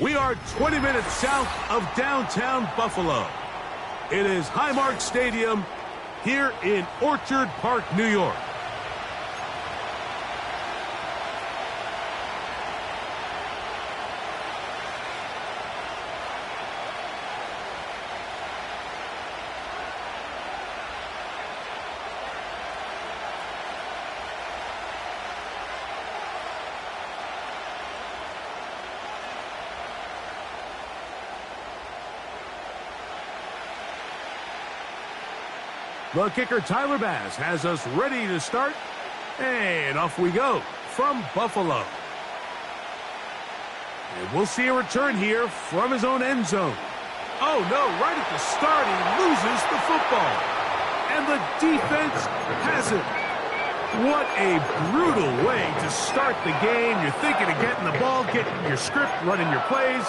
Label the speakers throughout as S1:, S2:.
S1: We are 20 minutes south of downtown Buffalo. It is Highmark Stadium here in Orchard Park, New York. The kicker, Tyler Bass, has us ready to start. And off we go from Buffalo. And we'll see a return here from his own end zone. Oh, no, right at the start, he loses the football. And the defense has it. What a brutal way to start the game. You're thinking of getting the ball, getting your script, running your plays.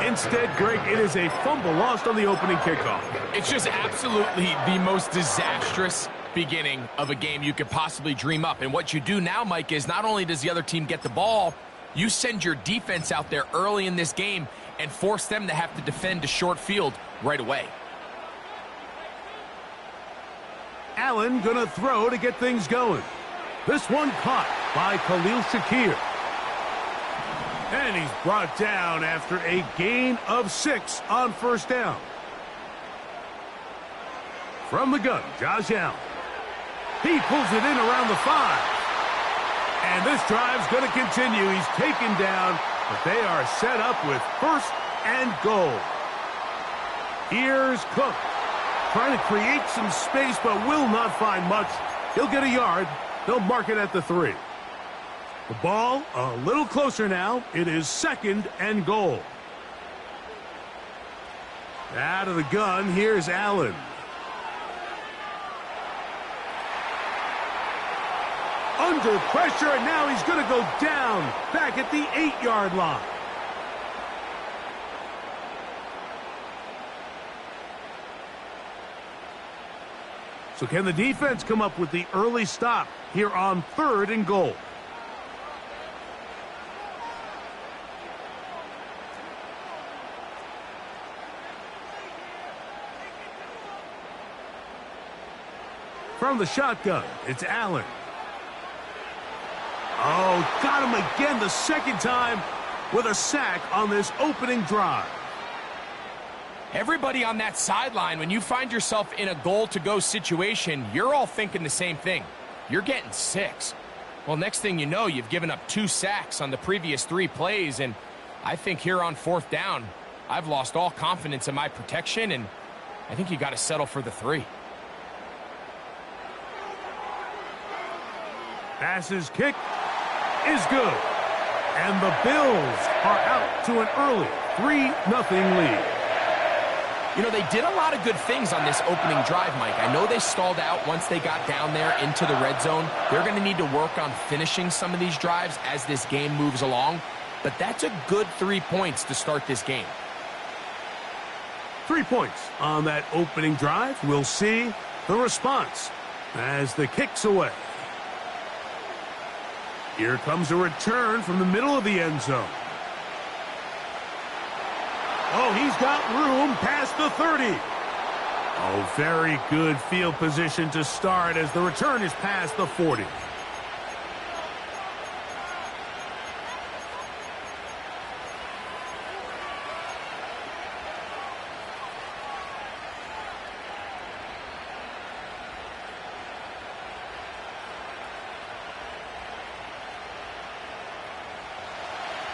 S1: Instead, Greg, it is a fumble lost on the opening kickoff.
S2: It's just absolutely the most disastrous beginning of a game you could possibly dream up. And what you do now, Mike, is not only does the other team get the ball, you send your defense out there early in this game and force them to have to defend a short field right away.
S1: Allen gonna throw to get things going. This one caught by Khalil Shakir. And he's brought down after a gain of 6 on first down. From the gun, Josh Allen. He pulls it in around the 5. And this drive's going to continue. He's taken down, but they are set up with 1st and goal. Here's Cook. Trying to create some space, but will not find much. He'll get a yard. They'll mark it at the 3. The ball a little closer now. It is 2nd and goal. Out of the gun, here's Allen. Under pressure, and now he's going to go down back at the 8-yard line. So can the defense come up with the early stop here on 3rd and goal? From the shotgun, it's Allen. Oh, got him again the 2nd time with a sack on this opening drive.
S2: Everybody on that sideline, when you find yourself in a goal-to-go situation, you're all thinking the same thing. You're getting 6. Well, next thing you know, you've given up 2 sacks on the previous 3 plays, and I think here on 4th down, I've lost all confidence in my protection, and I think you got to settle for the 3.
S1: Pass's kick is good. And the Bills are out to an early 3-0 lead.
S2: You know, they did a lot of good things on this opening drive, Mike. I know they stalled out once they got down there into the red zone. They're going to need to work on finishing some of these drives as this game moves along. But that's a good 3 points to start this game.
S1: 3 points on that opening drive. We'll see the response as the kick's away. Here comes a return from the middle of the end zone. Oh, he's got room past the 30. Oh, very good field position to start as the return is past the 40.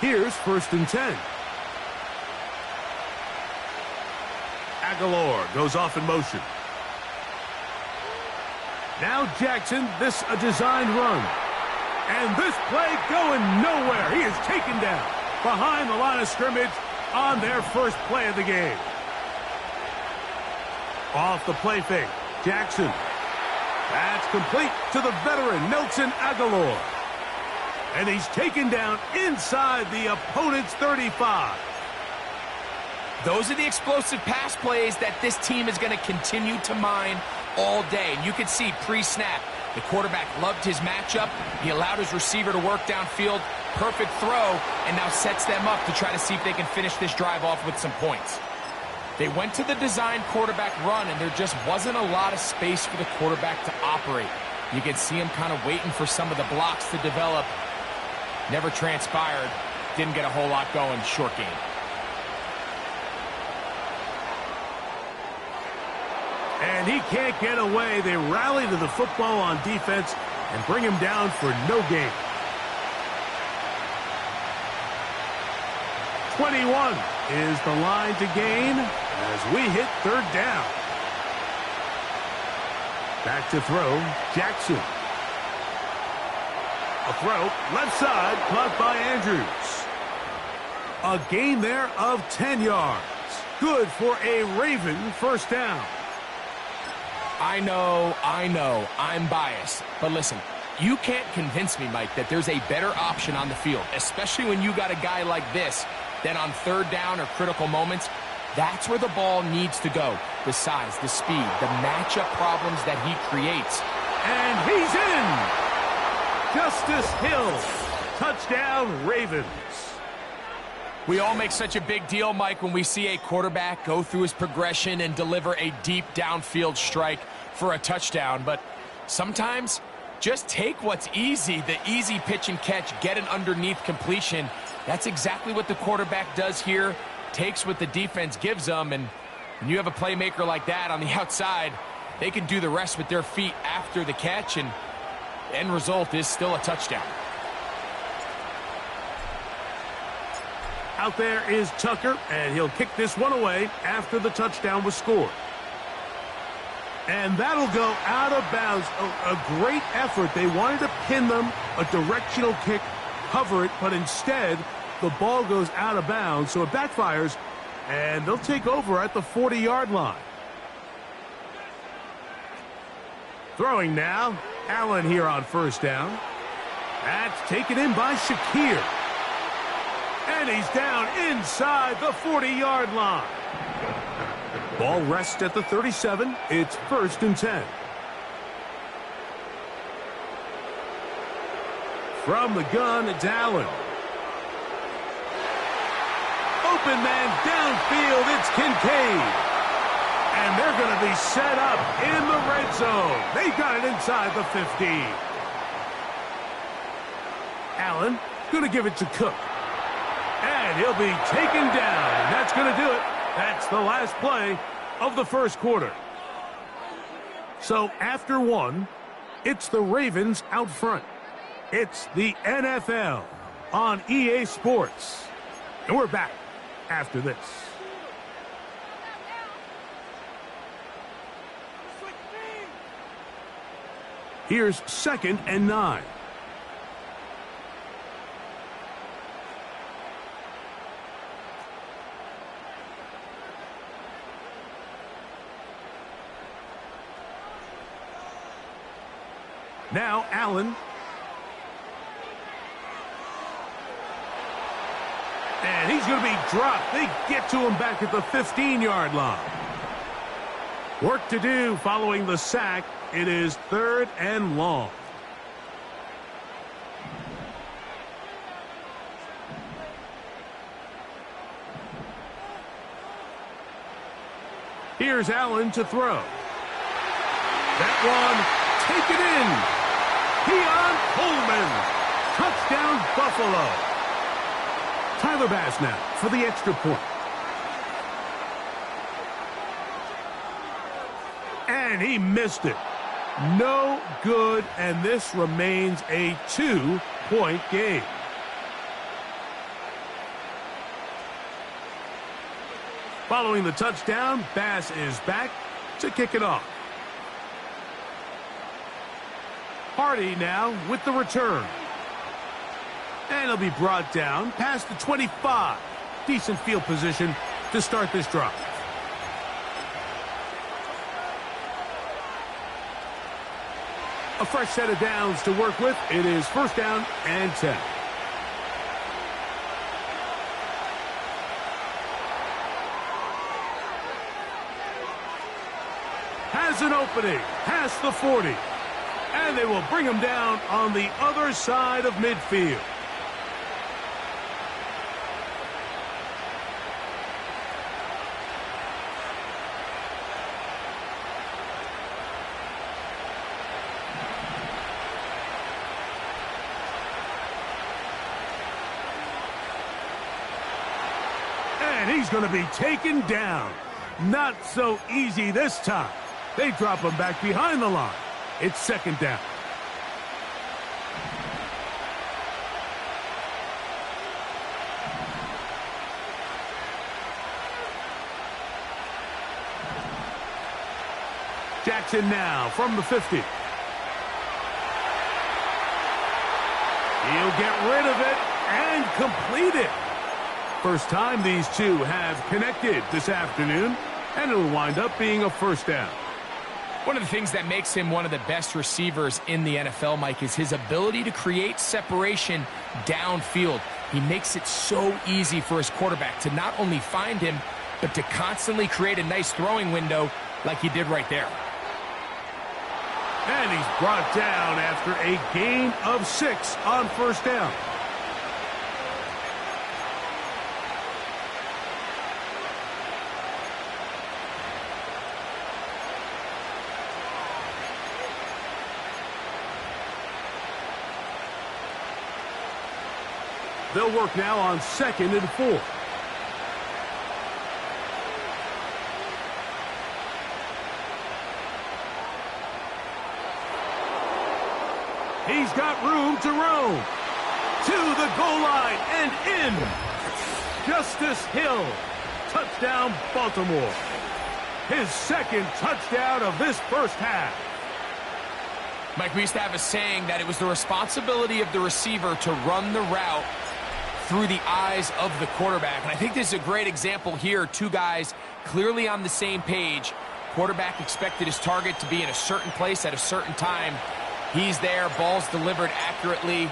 S1: Here's 1st and 10. Aguilar goes off in motion. Now Jackson, this a designed run. And this play going nowhere. He is taken down behind the line of scrimmage on their first play of the game. Off the play fake, Jackson. That's complete to the veteran, Nelson Aguilar. And he's taken down inside the opponent's 35.
S2: Those are the explosive pass plays that this team is going to continue to mine all day. And you can see pre-snap, The quarterback loved his matchup. He allowed his receiver to work downfield. Perfect throw, and now sets them up to try to see if they can finish this drive off with some points. They went to the designed quarterback run, and there just wasn't a lot of space for the quarterback to operate. You can see him kind of waiting for some of the blocks to develop. Never transpired. Didn't get a whole lot going. Short game.
S1: And he can't get away. They rally to the football on defense and bring him down for no gain. 21 is the line to gain as we hit third down. Back to throw, Jackson. A throw, left side, caught by Andrews. A gain there of 10 yards. Good for a Raven first down.
S2: I know, I'm biased. But listen, you can't convince me, Mike, that there's a better option on the field, especially when you got a guy like this, that on third down or critical moments, that's where the ball needs to go. The size, the speed, the matchup problems that he creates.
S1: And he's in! Justice Hill. Touchdown, Ravens.
S2: We all make such a big deal, Mike, when we see a quarterback go through his progression and deliver a deep downfield strike for a touchdown. But sometimes, just take what's easy, the easy pitch and catch, get an underneath completion. That's exactly what the quarterback does here, takes what the defense gives them, and when you have a playmaker like that on the outside, they can do the rest with their feet after the catch, and the end result is still a touchdown.
S1: Out there is Tucker, and he'll kick this one away after the touchdown was scored. And that'll go out of bounds. A great effort. They wanted to pin them, a directional kick, cover it, but instead the ball goes out of bounds, so it backfires, and they'll take over at the 40-yard line. Throwing now, Allen here on first down. That's taken in by Shakir. And he's down inside the 40-yard line. Ball rests at the 37. It's 1st and 10. From the gun, it's Allen. Open man downfield, it's Kincaid. And they're going to be set up in the red zone. They got it inside the 15. Allen going to give it to Cook. And he'll be taken down. And that's going to do it. That's the last play of the first quarter. So after one, it's the Ravens out front. It's the NFL on EA Sports. And we're back after this. Here's 2nd and 9. Now Allen. And he's going to be dropped. They get to him back at the 15-yard line. Work to do following the sack. It is 3rd and long. Here's Allen to throw. That one, take it in. Keon Coleman. Touchdown, Buffalo. Tyler Bass now for the extra point. And he missed it. No good, and this remains a 2-point game. Following the touchdown, Bass is back to kick it off. Hardy now with the return. And he'll be brought down past the 25. Decent field position to start this drive. A fresh set of downs to work with. It is 1st down and 10. Has an opening past the 40. And they will bring him down on the other side of midfield. And he's going to be taken down. Not so easy this time. They drop him back behind the line. It's second down. Jackson now from the 50. He'll get rid of it and complete it. First time these two have connected this afternoon, and it'll wind up being a first down.
S2: One of the things that makes him one of the best receivers in the NFL, Mike, is his ability to create separation downfield. He makes it so easy for his quarterback to not only find him, but to constantly create a nice throwing window like he did right there.
S1: And he's brought down after a gain of 6 on first down. They'll work now on 2nd and 4. He's got room to roam. To the goal line and in. Justice Hill. Touchdown, Baltimore. His second touchdown of this first half.
S2: Mike, we used to have a saying that it was the responsibility of the receiver to run the route through the eyes of the quarterback. And I think this is a great example here. Two guys clearly on the same page. Quarterback expected his target to be in a certain place at a certain time. He's there, ball's delivered accurately.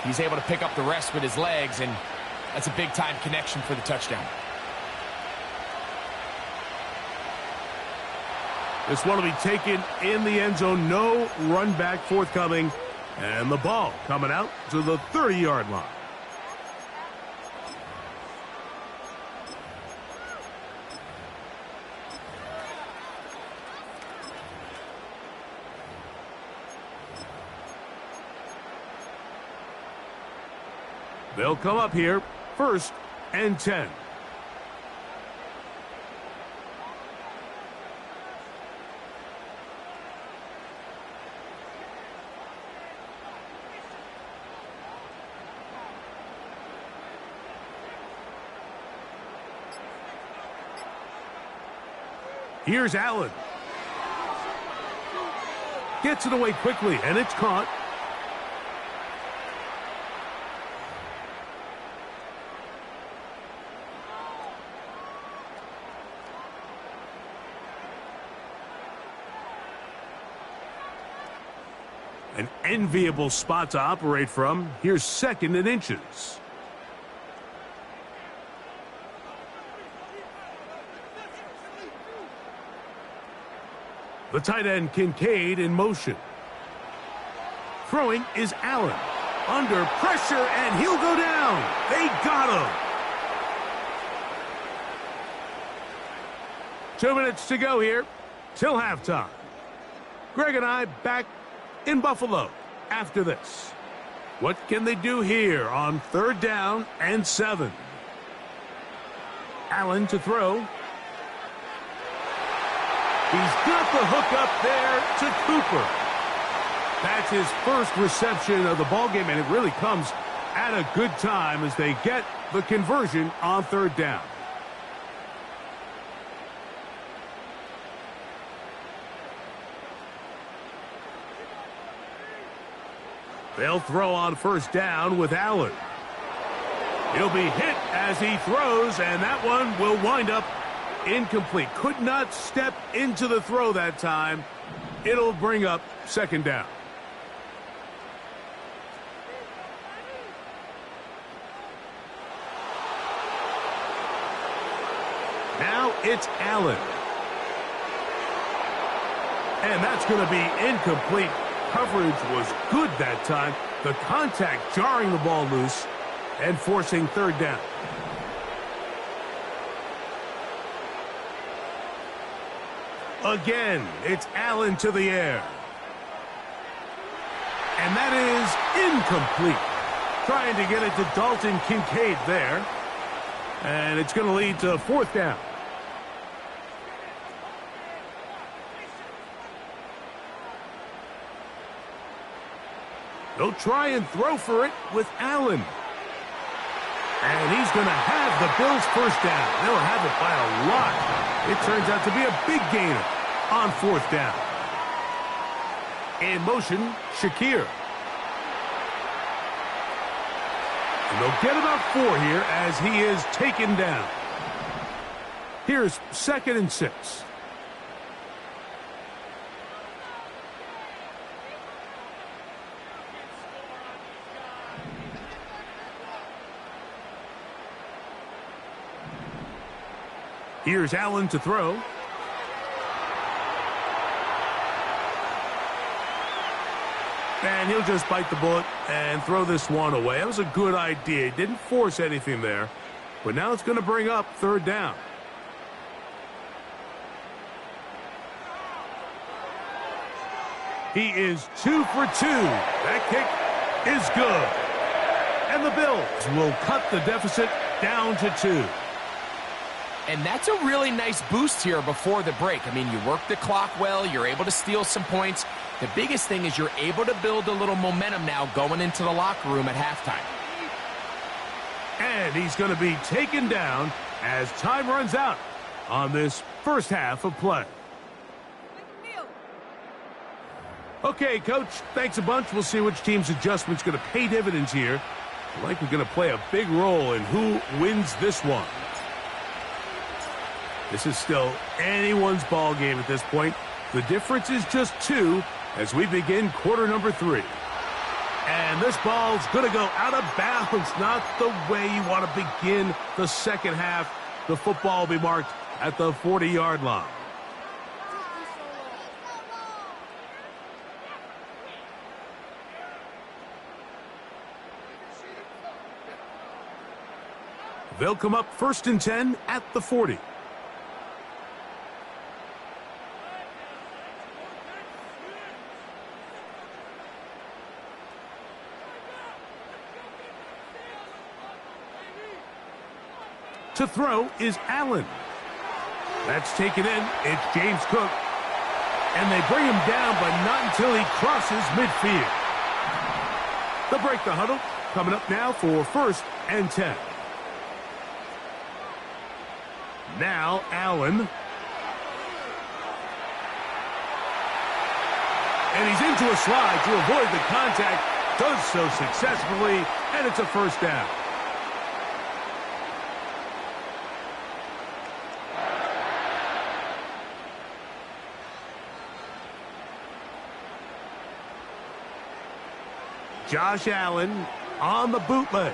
S2: He's able to pick up the rest with his legs, and that's a big-time connection for the touchdown.
S1: This one will be taken in the end zone. No run back forthcoming. And the ball coming out to the 30-yard line. They'll come up here, 1st and 10. Here's Allen. Gets it away quickly, and it's caught. An enviable spot to operate from. Here's 2nd and inches. The tight end Kincaid in motion. Throwing is Allen. Under pressure, and he'll go down. They got him. 2 minutes to go here till halftime. Greg and I back in Buffalo after this. What can they do here on 3rd down and 7? Allen to throw. He's got the hook up there to Cooper. That's his first reception of the ballgame, and it really comes at a good time as they get the conversion on 3rd down. They'll throw on 1st down with Allen. He'll be hit as he throws, and that one will wind up incomplete. Could not step into the throw that time. It'll bring up 2nd down. Now it's Allen. And that's going to be incomplete. coverage was good that time. The contact jarring the ball loose and forcing third down. Again, it's Allen to the air. And that is incomplete. Trying to get it to Dalton Kincaid there. And it's going to lead to fourth down. They'll try and throw for it with Allen. And he's going to have the Bills' first down. They'll have it by a lot. It turns out to be a big gainer on fourth down. In motion, Shakir. And they'll get about 4 here as he is taken down. Here's 2nd and 6. Here's Allen to throw. And he'll just bite the bullet and throw this one away. That was a good idea. He didn't force anything there. But now it's going to bring up third down. He is 2 for 2. That kick is good. And the Bills will cut the deficit down to 2.
S2: And that's a really nice boost here before the break. I mean, you work the clock well. You're able to steal some points. The biggest thing is you're able to build a little momentum now going into the locker room at halftime.
S1: And he's going to be taken down as time runs out on this first half of play. Okay, Coach, thanks a bunch. We'll see which team's adjustment's going to pay dividends here. Likely going to play a big role in who wins this one. This is still anyone's ball game at this point. The difference is just 2 as we begin quarter number 3. And this ball's going to go out of bounds. Not the way you want to begin the second half. The football will be marked at the 40-yard line. They'll come up 1st and 10 at the 40. To throw is Allen. That's taken in. It's James Cook. And they bring him down, but not until he crosses midfield. They'll break the huddle. Coming up now for 1st and 10. Now Allen. And he's into a slide to avoid the contact. Does so successfully, and it's a first down. Josh Allen on the bootleg.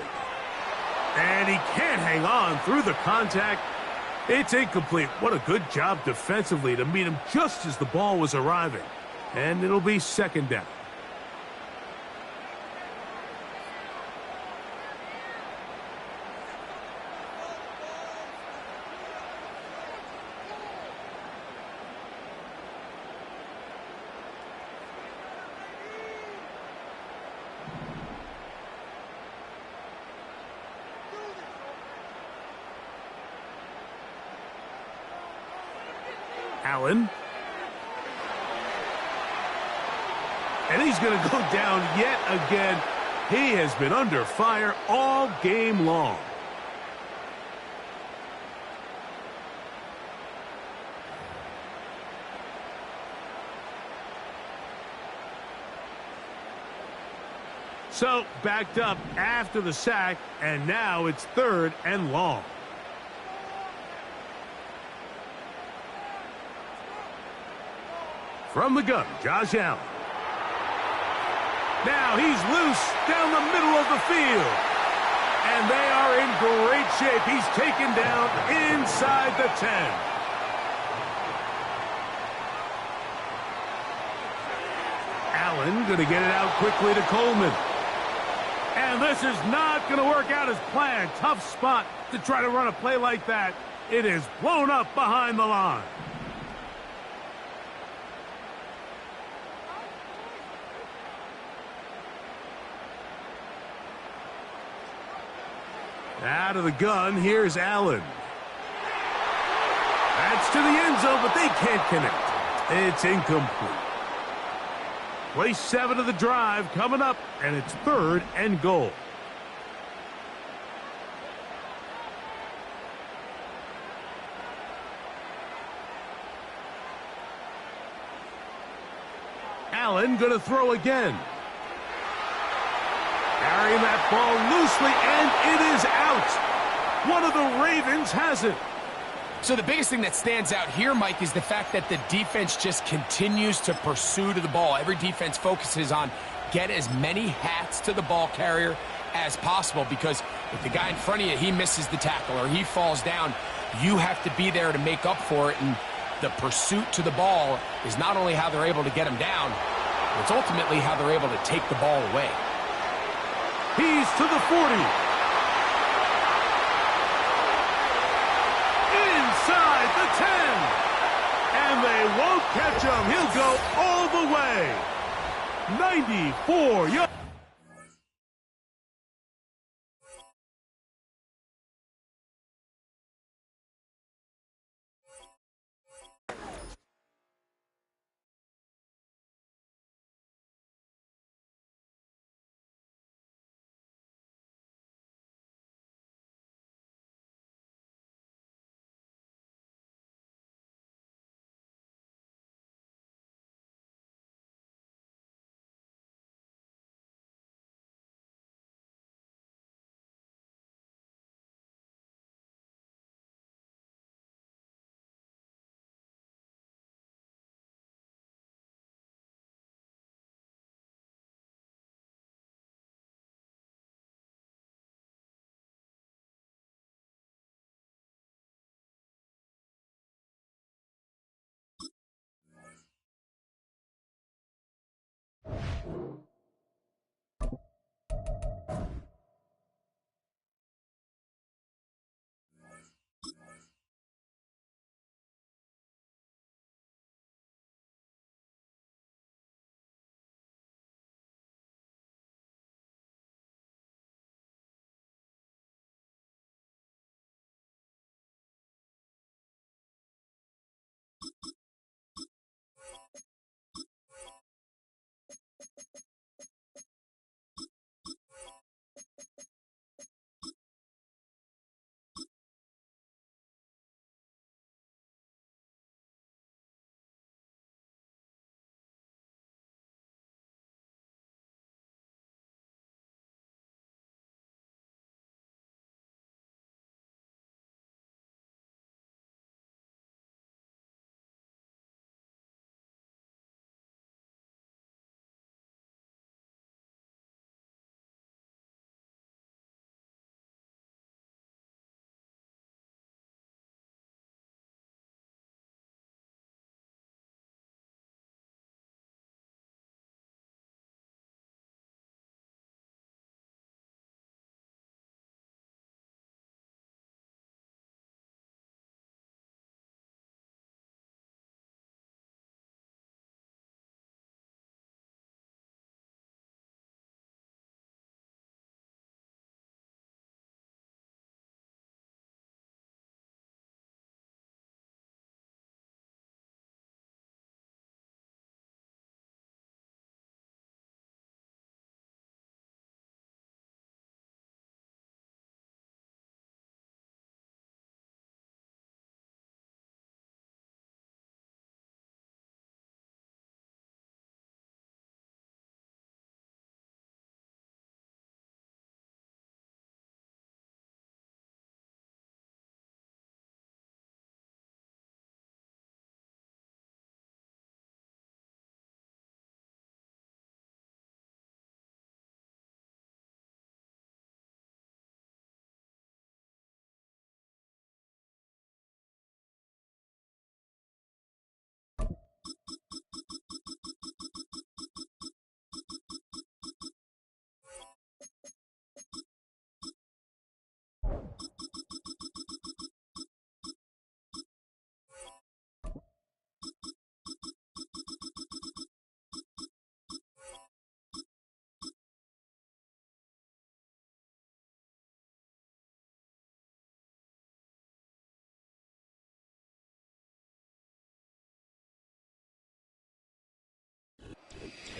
S1: And he can't hang on through the contact. It's incomplete. What a good job defensively to meet him just as the ball was arriving. And it'll be 2nd down. Allen. And he's going to go down yet again. He has been under fire all game long. So, backed up after the sack, and now it's 3rd and long. From the gun, Josh Allen. Now he's loose down the middle of the field. And they are in great shape. He's taken down inside the 10. Allen going to get it out quickly to Coleman. And this is not going to work out as planned. Tough spot to try to run a play like that. It is blown up behind the line. Out of the gun, here's Allen. That's to the end zone, but they can't connect. It's incomplete. Play 7 of the drive coming up, and it's 3rd and goal. Allen going to throw again. Carrying that ball loosely, and it is out. One of the Ravens has it.
S2: So the biggest thing that stands out here, Mike, is the fact that the defense just continues to pursue to the ball. Every defense focuses on get as many hats to the ball carrier as possible, because if the guy in front of you, he misses the tackle or he falls down, you have to be there to make up for it. And the pursuit to the ball is not only how they're able to get him down, it's ultimately how they're able to take the ball away.
S1: He's to the 40. Inside the 10. And they won't catch him. He'll go all the way. 94 yards.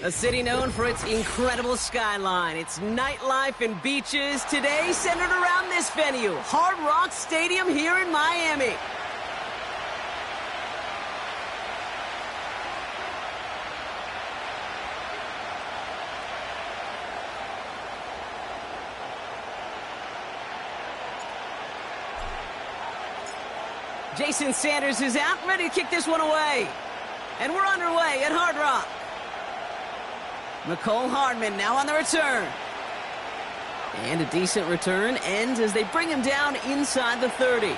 S3: A city known for its incredible skyline, its nightlife and beaches, today centered around this venue, Hard Rock Stadium here in Miami. Jason Sanders is out, ready to kick this one away. And we're underway at Hard Rock. Mecole Hardman now on the return. And a decent return ends as they bring him down inside the 30.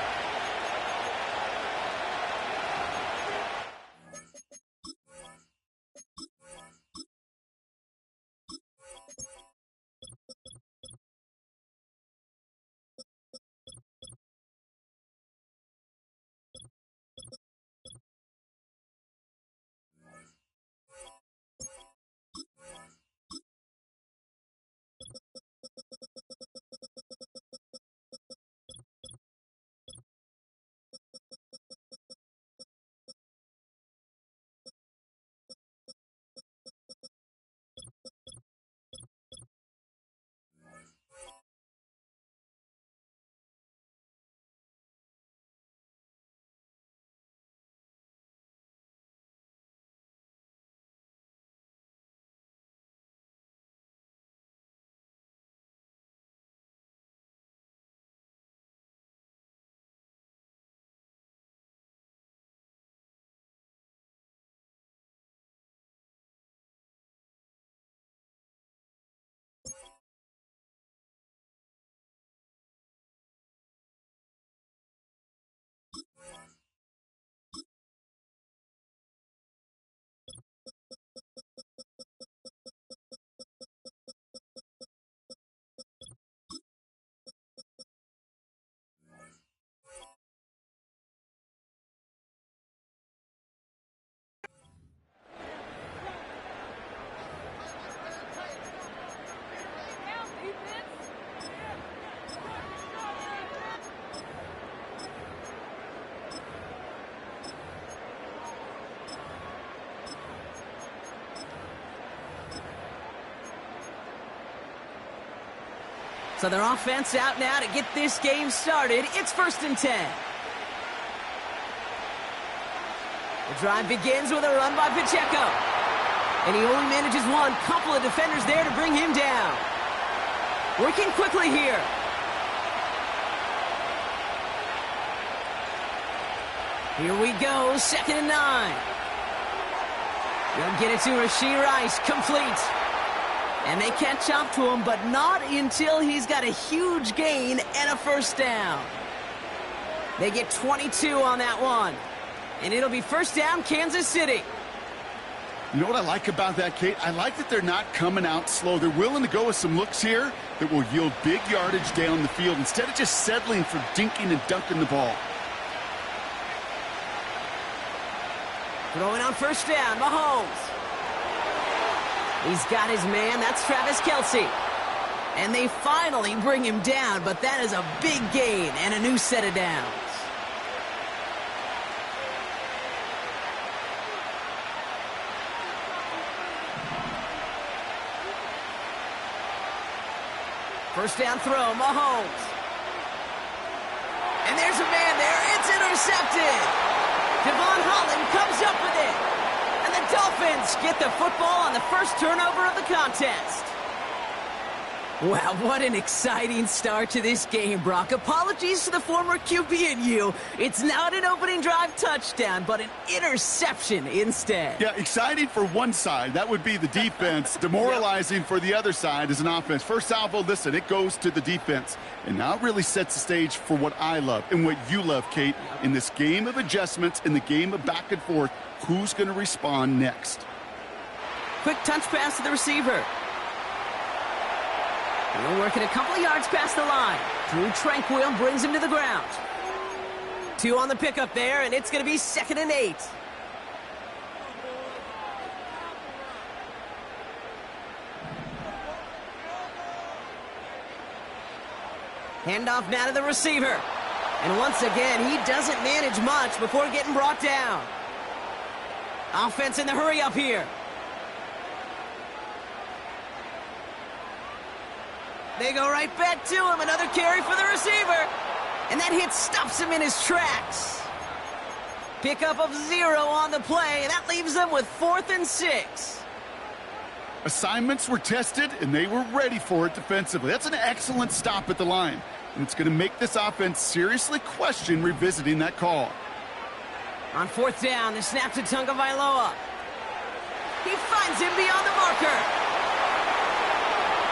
S3: So their offense out now to get this game started. It's 1st and 10. The drive begins with a run by Pacheco. And he only manages one. Couple of defenders there to bring him down. Working quickly here. Here we go, 2nd and 9. They'll get it to Rashee Rice, complete. And they catch up to him, but not until he's got a huge gain and a 1st down. They get 22 on that one. And it'll be 1st down, Kansas City.
S4: You know what I like about that, Kate? I like that they're not coming out slow. They're willing to go with some looks here that will yield big yardage down the field instead of just settling for dinking and dunking the ball.
S3: Throwing on 1st down, Mahomes. He's got his man, that's Travis Kelce. And they finally bring him down, but that is a big gain and a new set of downs. First down throw, Mahomes. And there's a man there, it's intercepted. Devon Holland comes up with it. And the Dolphins get the football on the first turnover of the contest. Wow, what an exciting start to this game, Brock. Apologies to the former QB and you. It's not an opening drive touchdown, but an interception instead.
S4: Yeah, exciting for one side. That would be the defense. Demoralizing for the other side as an offense. First salvo, listen, it goes to the defense. And now it really sets the stage for what I love and what you love, Kate. In this game of adjustments, in the game of back and forth, who's going to respond next?
S3: Quick touch pass to the receiver. He'll work it a couple of yards past the line. Drew Tranquil brings him to the ground. 2 on the pickup there, and it's going to be 2nd and 8. Handoff now to the receiver. And once again, he doesn't manage much before getting brought down. Offense in the hurry up here. They go right back to him. Another carry for the receiver. And that hit stops him in his tracks. Pickup of 0 on the play. That leaves them with 4th and 6.
S4: Assignments were tested, and they were ready for it defensively. That's an excellent stop at the line. And it's going to make this offense seriously question revisiting that call.
S3: On 4th down, the snap to Tagovailoa. He finds him beyond the marker.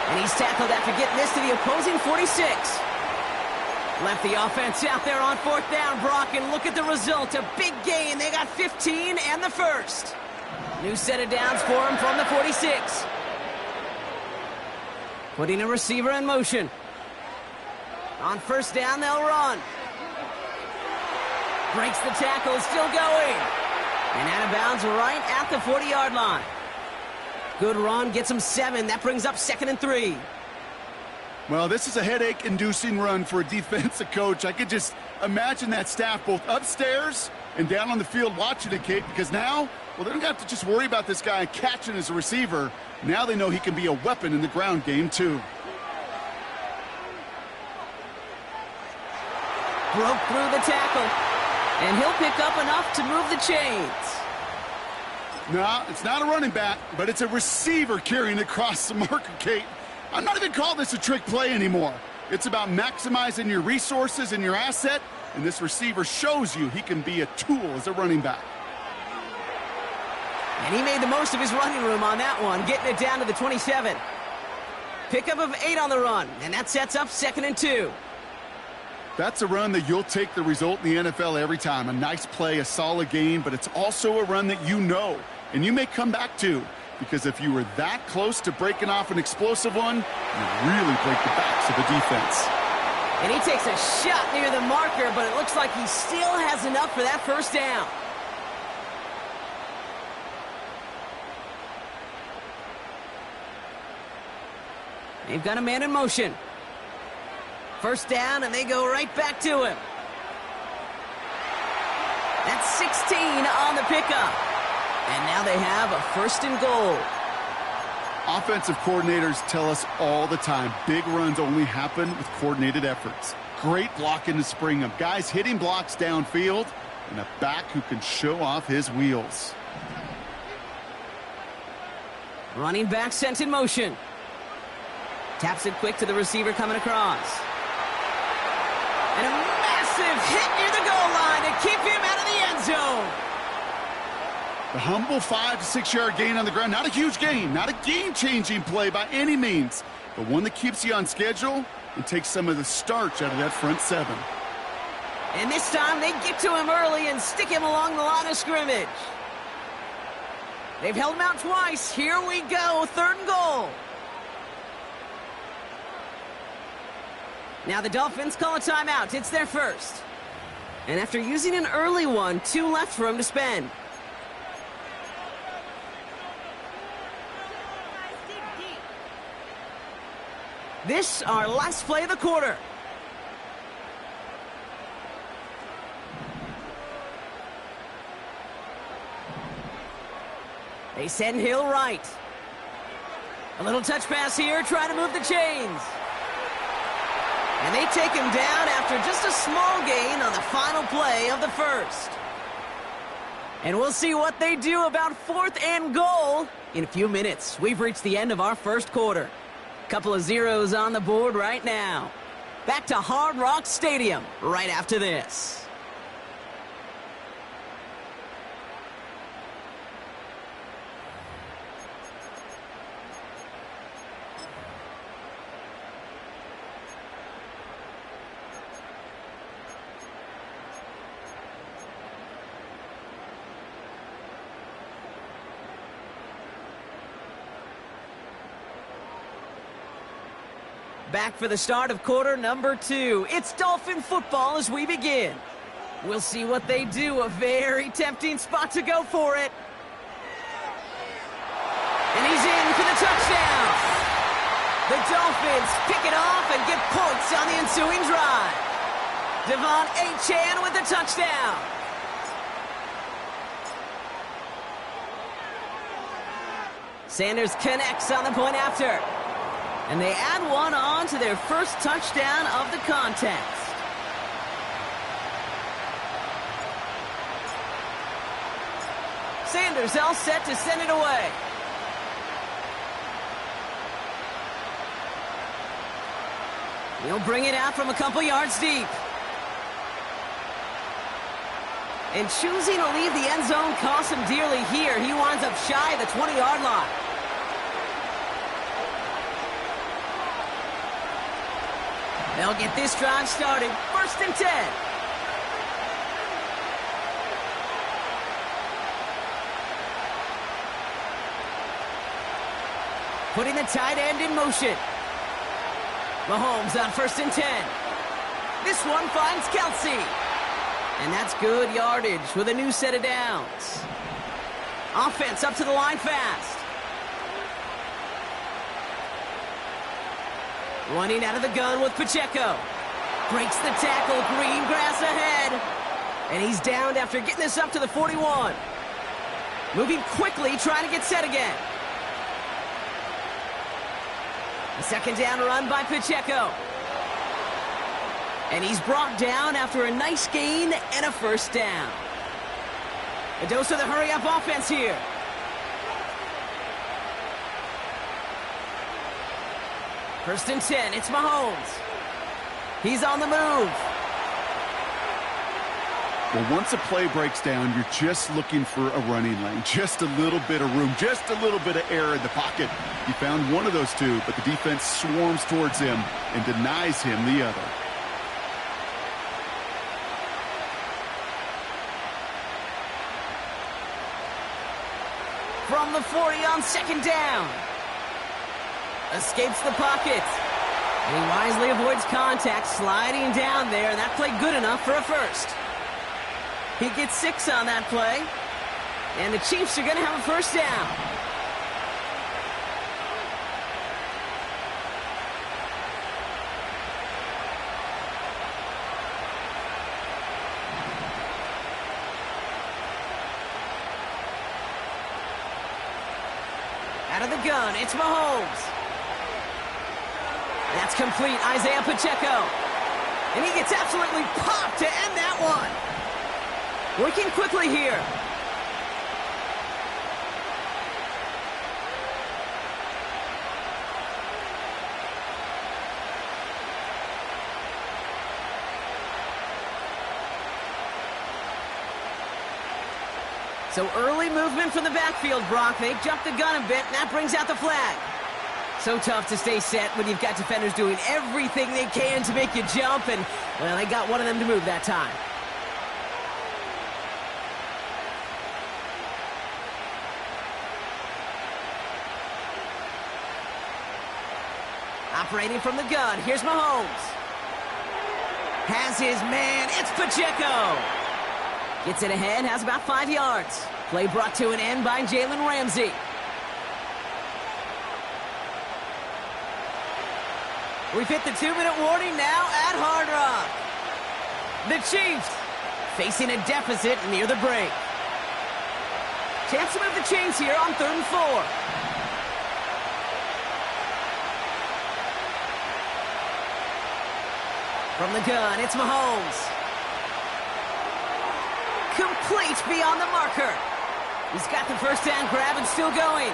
S3: And he's tackled after getting this to the opposing 46. Left the offense out there on 4th down, Brock, and look at the result. A big gain. They got 15 and the first. New set of downs for him from the 46. Putting a receiver in motion. On 1st down, they'll run. Breaks the tackle, still going. And out of bounds right at the 40-yard line. Good run, gets him 7. That brings up 2nd and 3.
S4: Well, this is a headache-inducing run for a defensive coach. I could just imagine that staff both upstairs and down on the field watching it, Kate, because now, well, they don't have to just worry about this guy catching as a receiver. Now they know he can be a weapon in the ground game, too.
S3: Broke through the tackle, and he'll pick up enough to move the chains.
S4: No, it's not a running back, but it's a receiver carrying across the marker, Kate. I'm not even calling this a trick play anymore. It's about maximizing your resources and your asset, and this receiver shows you he can be a tool as a running back.
S3: And he made the most of his running room on that one, getting it down to the 27. Pickup of 8 on the run, and that sets up 2nd and 2.
S4: That's a run that you'll take the result in the NFL every time. A nice play, a solid game, but it's also a run that you know, and you may come back to, because if you were that close to breaking off an explosive one, you really break the backs of the defense.
S3: And he takes a shot near the marker, but it looks like he still has enough for that 1st down. They've got a man in motion. 1st down, and they go right back to him. That's 16 on the pickup. And now they have a 1st and goal.
S4: Offensive coordinators tell us all the time, big runs only happen with coordinated efforts. Great blocking to spring them. Guys hitting blocks downfield, and a back who can show off his wheels.
S3: Running back sent in motion. Taps it quick to the receiver coming across. And a massive hit near the goal line to keep him out of the end zone.
S4: The humble 5 to 6 yard gain on the ground. Not a huge gain, not a game-changing play by any means, but one that keeps you on schedule and takes some of the starch out of that front 7.
S3: And this time they get to him early and stick him along the line of scrimmage. They've held him out twice. Here we go, 3rd and goal. Now the Dolphins call a timeout. It's their first. And after using an early one, 2 left for him to spend. This, our last play of the quarter. They send Hill right. A little touch pass here, trying to move the chains. And they take him down after just a small gain on the final play of the 1st. And we'll see what they do about 4th and goal in a few minutes. We've reached the end of our 1st quarter. Couple of zeros on the board right now. Back to Hard Rock Stadium right after this. Back for the start of quarter number 2. It's Dolphin football as we begin. We'll see what they do. A very tempting spot to go for it. And he's in for the touchdown. The Dolphins pick it off and get points on the ensuing drive. Devon Achane with the touchdown. Sanders connects on the point after. And they add one on to their first touchdown of the contest. Sanders all set to send it away. He'll bring it out from a couple yards deep. And choosing to leave the end zone costs him dearly here. He winds up shy of the 20-yard line. They'll get this drive started. 1st and 10. Putting the tight end in motion. Mahomes on 1st and 10. This one finds Kelsey. And that's good yardage with a new set of downs. Offense up to the line fast. Running out of the gun with Pacheco. Breaks the tackle. Green grass ahead. And he's downed after getting this up to the 41. Moving quickly, trying to get set again. A 2nd down run by Pacheco. And he's brought down after a nice gain and a 1st down. A dose of the hurry-up offense here. First and 10, it's Mahomes. He's on the move.
S4: Well, once a play breaks down, you're just looking for a running lane. Just a little bit of room, just a little bit of air in the pocket. He found one of those two, but the defense swarms towards him and denies him the other.
S3: From the 40 on 2nd down. Escapes the pocket. And he wisely avoids contact, sliding down there, and that played good enough for a 1st. He gets 6 on that play. And the Chiefs are going to have a 1st down. Out of the gun, it's Mahomes. That's complete, Isaiah Pacheco. And he gets absolutely popped to end that one. Working quickly here. So early movement from the backfield, Brock. They jumped the gun a bit, and that brings out the flag. So tough to stay set when you've got defenders doing everything they can to make you jump, and, well, they got one of them to move that time. Operating from the gun, here's Mahomes. Has his man, it's Pacheco. Gets it ahead, has about 5 yards. Play brought to an end by Jalen Ramsey. We've hit the 2-minute warning now at Hard Rock. The Chiefs facing a deficit near the break. Chance to move the chains here on 3rd and 4. From the gun, it's Mahomes. Complete beyond the marker. He's got the 1st down grab and still going.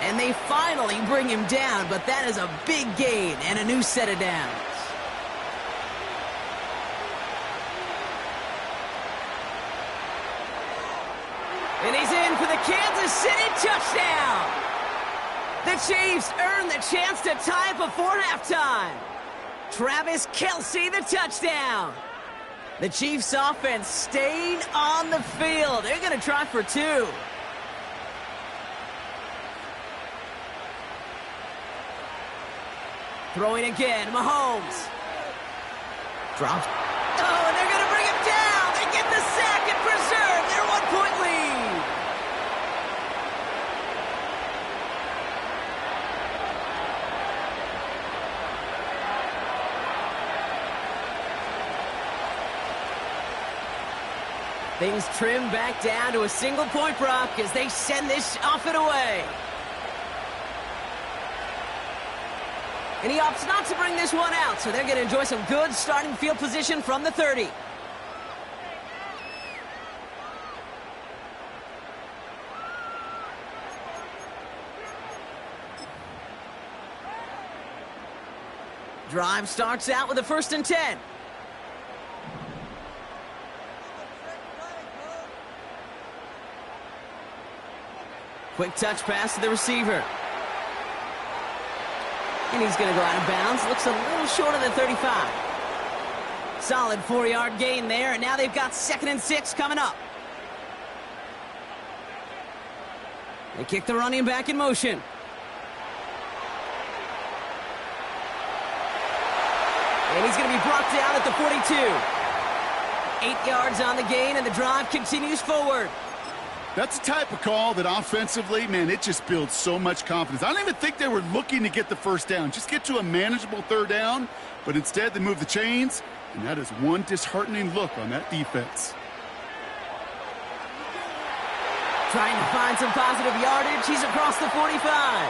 S3: And they finally bring him down, but that is a big gain and a new set of downs. And he's in for the Kansas City touchdown. The Chiefs earn the chance to tie it before halftime. Travis Kelce, the touchdown. The Chiefs offense staying on the field. They're going to try for 2. Throwing again, Mahomes. Drops. Oh, and they're going to bring him down. They get the sack and preserve their 1-point lead. Things trim back down to a single point, Brock, as they send this off and away. And he opts not to bring this one out, so they're going to enjoy some good starting field position from the 30. Drive starts out with a 1st and 10. Quick touch pass to the receiver. And he's going to go out of bounds. Looks a little short of the 35. Solid 4-yard gain there, and now they've got 2nd and 6 coming up. They kick the running back in motion. And he's going to be brought down at the 42. 8 yards on the gain, and the drive continues forward.
S4: That's the type of call that offensively, man, it just builds so much confidence. I don't even think they were looking to get the 1st down. Just get to a manageable 3rd down, but instead they move the chains, and that is one disheartening look on that defense.
S3: Trying to find some positive yardage. He's across the 45.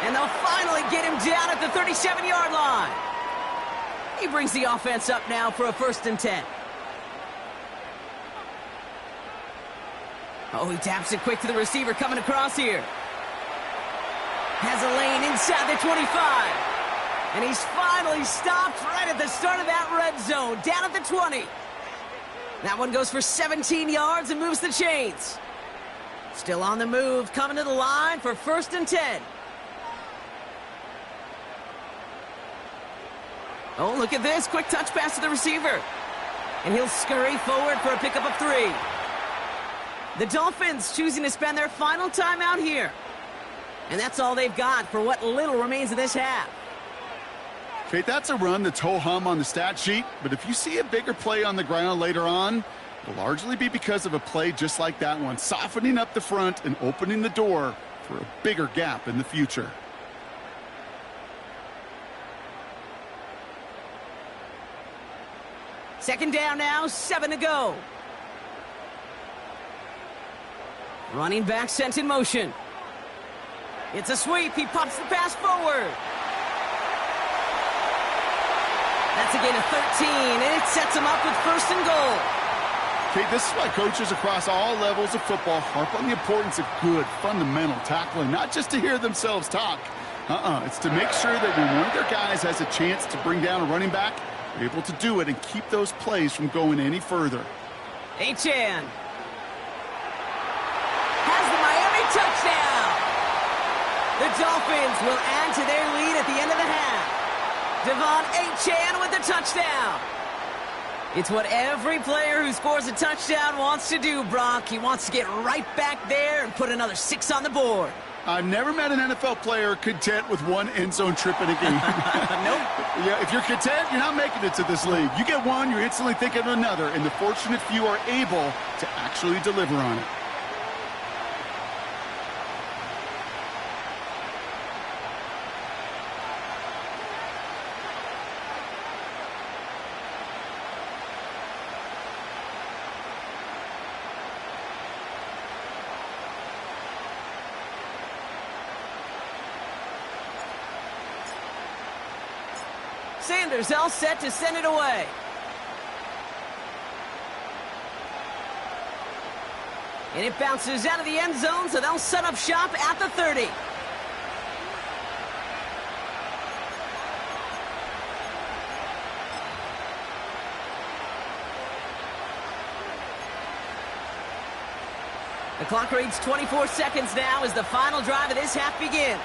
S3: And they'll finally get him down at the 37-yard line. He brings the offense up now for a 1st and 10. Oh, he taps it quick to the receiver coming across here. Has a lane inside the 25. And he's finally stopped right at the start of that red zone, down at the 20. That one goes for 17 yards and moves the chains. Still on the move, coming to the line for 1st and 10. Oh, look at this. Quick touch pass to the receiver. And he'll scurry forward for a pickup of 3. The Dolphins choosing to spend their final time out here. And that's all they've got for what little remains of this half.
S4: Kate, that's a run that's ho-hum on the stat sheet, but if you see a bigger play on the ground later on, it'll largely be because of a play just like that one, softening up the front and opening the door for a bigger gap in the future.
S3: Second down now, 7 to go. Running back sent in motion. It's a sweep. He pops the pass forward. That's a gain of 13, and it sets him up with 1st and goal.
S4: Okay, this is why coaches across all levels of football harp on the importance of good, fundamental tackling, not just to hear themselves talk. It's to make sure that when one of their guys has a chance to bring down a running back, they're able to do it and keep those plays from going any further.
S3: Achane has the Miami touchdown. The Dolphins will add to their lead at the end of the half. Devon Achane with the touchdown. It's what every player who scores a touchdown wants to do, Brock. He wants to get right back there and put another 6 on the board.
S4: I've never met an NFL player content with one end zone trip in a game.
S3: Nope.
S4: Yeah, if you're content, you're not making it to this league. You get one, you're instantly thinking of another, and the fortunate few are able to actually deliver on it.
S3: Sanders all set to send it away. And it bounces out of the end zone, so they'll set up shop at the 30. The clock reads 24 seconds now as the final drive of this half begins.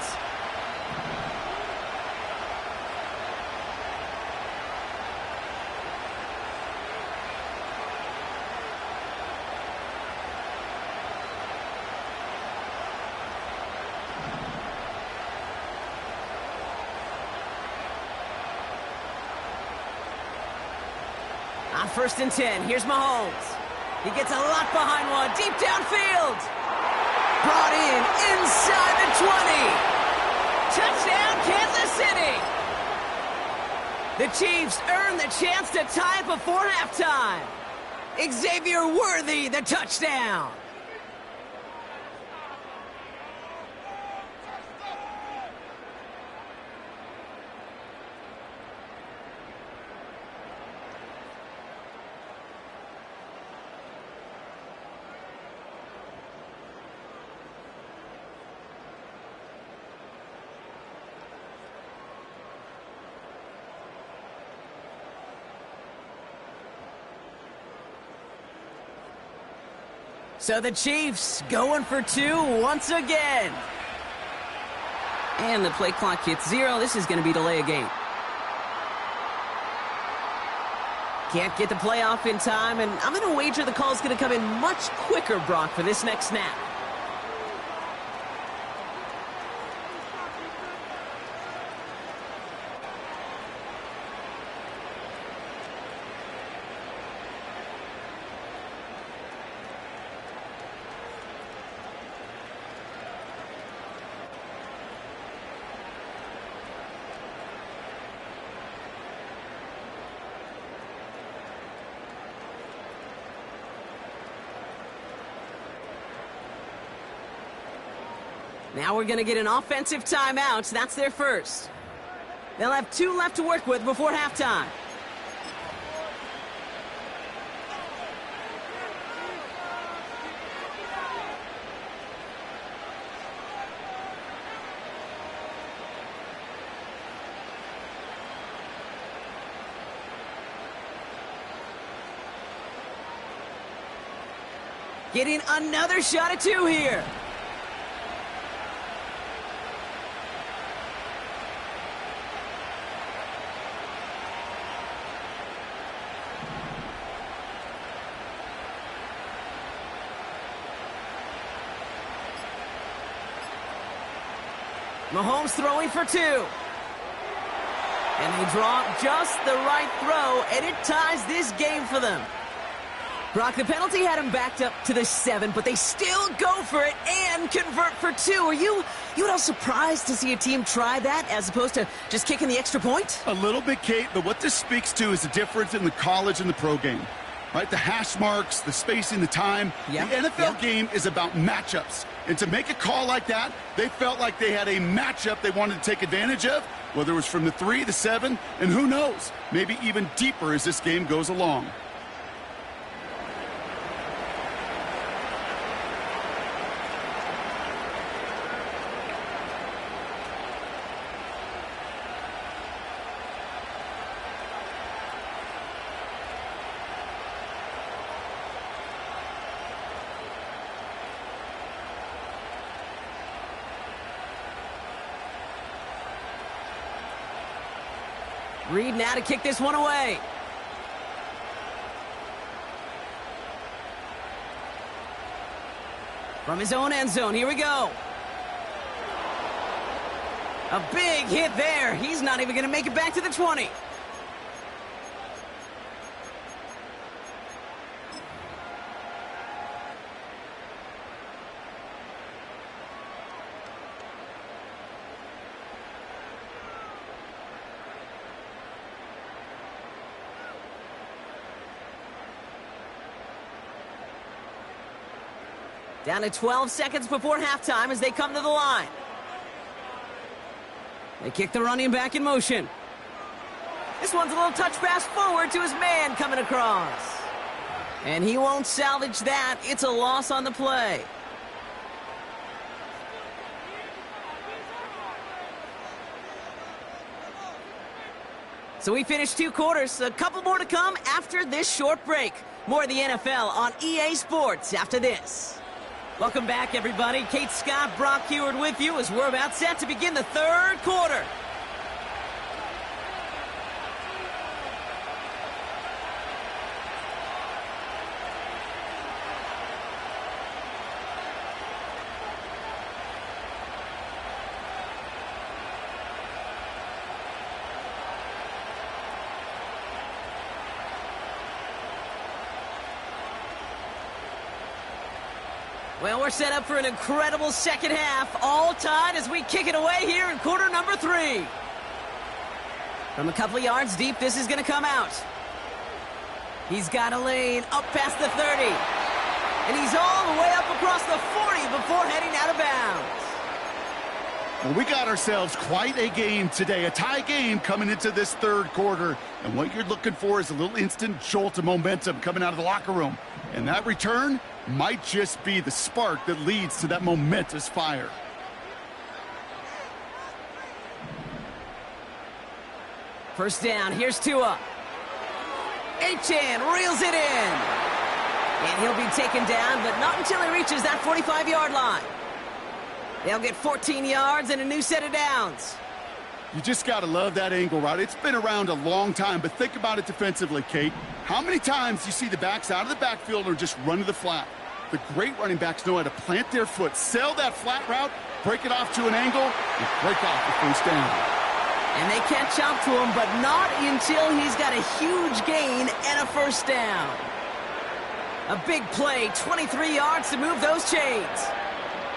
S3: On 1st and 10, here's Mahomes. He gets a lot behind one, deep downfield. Brought in inside the 20. Touchdown, Kansas City. The Chiefs earn the chance to tie it before halftime. Xavier Worthy, the touchdown. So the Chiefs going for 2 once again. And the play clock hits 0. This is going to be delay a game. Can't get the play off in time, and I'm going to wager the call's going to come in much quicker, Brock, for this next snap. Now we're going to get an offensive timeout. That's their first. They'll have 2 left to work with before halftime. Getting another shot at 2 here. Mahomes throwing for 2. And they draw just the right throw, and it ties this game for them. Brock, the penalty had him backed up to the 7, but they still go for it and convert for 2. Are you at all surprised to see a team try that as opposed to just kicking the extra point?
S4: A little bit, Kate, but what this speaks to is the difference in the college and the pro game. Right, the hash marks, the spacing, the time.
S3: Yeah.
S4: The NFL game is about matchups. And to make a call like that, they felt like they had a matchup they wanted to take advantage of, whether it was from the 3, the 7, and who knows, maybe even deeper as this game goes along.
S3: Reed now to kick this one away. From his own end zone, here we go. A big hit there. He's not even going to make it back to the 20. Down to 12 seconds before halftime as they come to the line. They kick the running back in motion. This one's a little touch pass forward to his man coming across. And he won't salvage that. It's a loss on the play. So we finished 2 quarters. A couple more to come after this short break. More of the NFL on EA Sports after this. Welcome back, everybody. Kate Scott, Brock Heward with you as we're about set to begin the 3rd quarter. Well, we're set up for an incredible second half, all tied as we kick it away here in quarter number 3. From a couple of yards deep, this is going to come out. He's got a lane up past the 30. And he's all the way up across the 40 before heading out of bounds.
S4: Well, we got ourselves quite a game today, a tie game coming into this 3rd quarter. And what you're looking for is a little instant jolt of momentum coming out of the locker room. And that return might just be the spark that leads to that momentous fire.
S3: First down, here's Tua. Achane reels it in. And he'll be taken down, but not until he reaches that 45-yard line. They'll get 14 yards and a new set of downs.
S4: You just got to love that angle route. It's been around a long time, but think about it defensively, Kate. How many times you see the backs out of the backfield or just run to the flat? The great running backs know how to plant their foot, sell that flat route, break it off to an angle, and break off the first down.
S3: And they catch up to him, but not until he's got a huge gain and a first down. A big play, 23 yards to move those chains.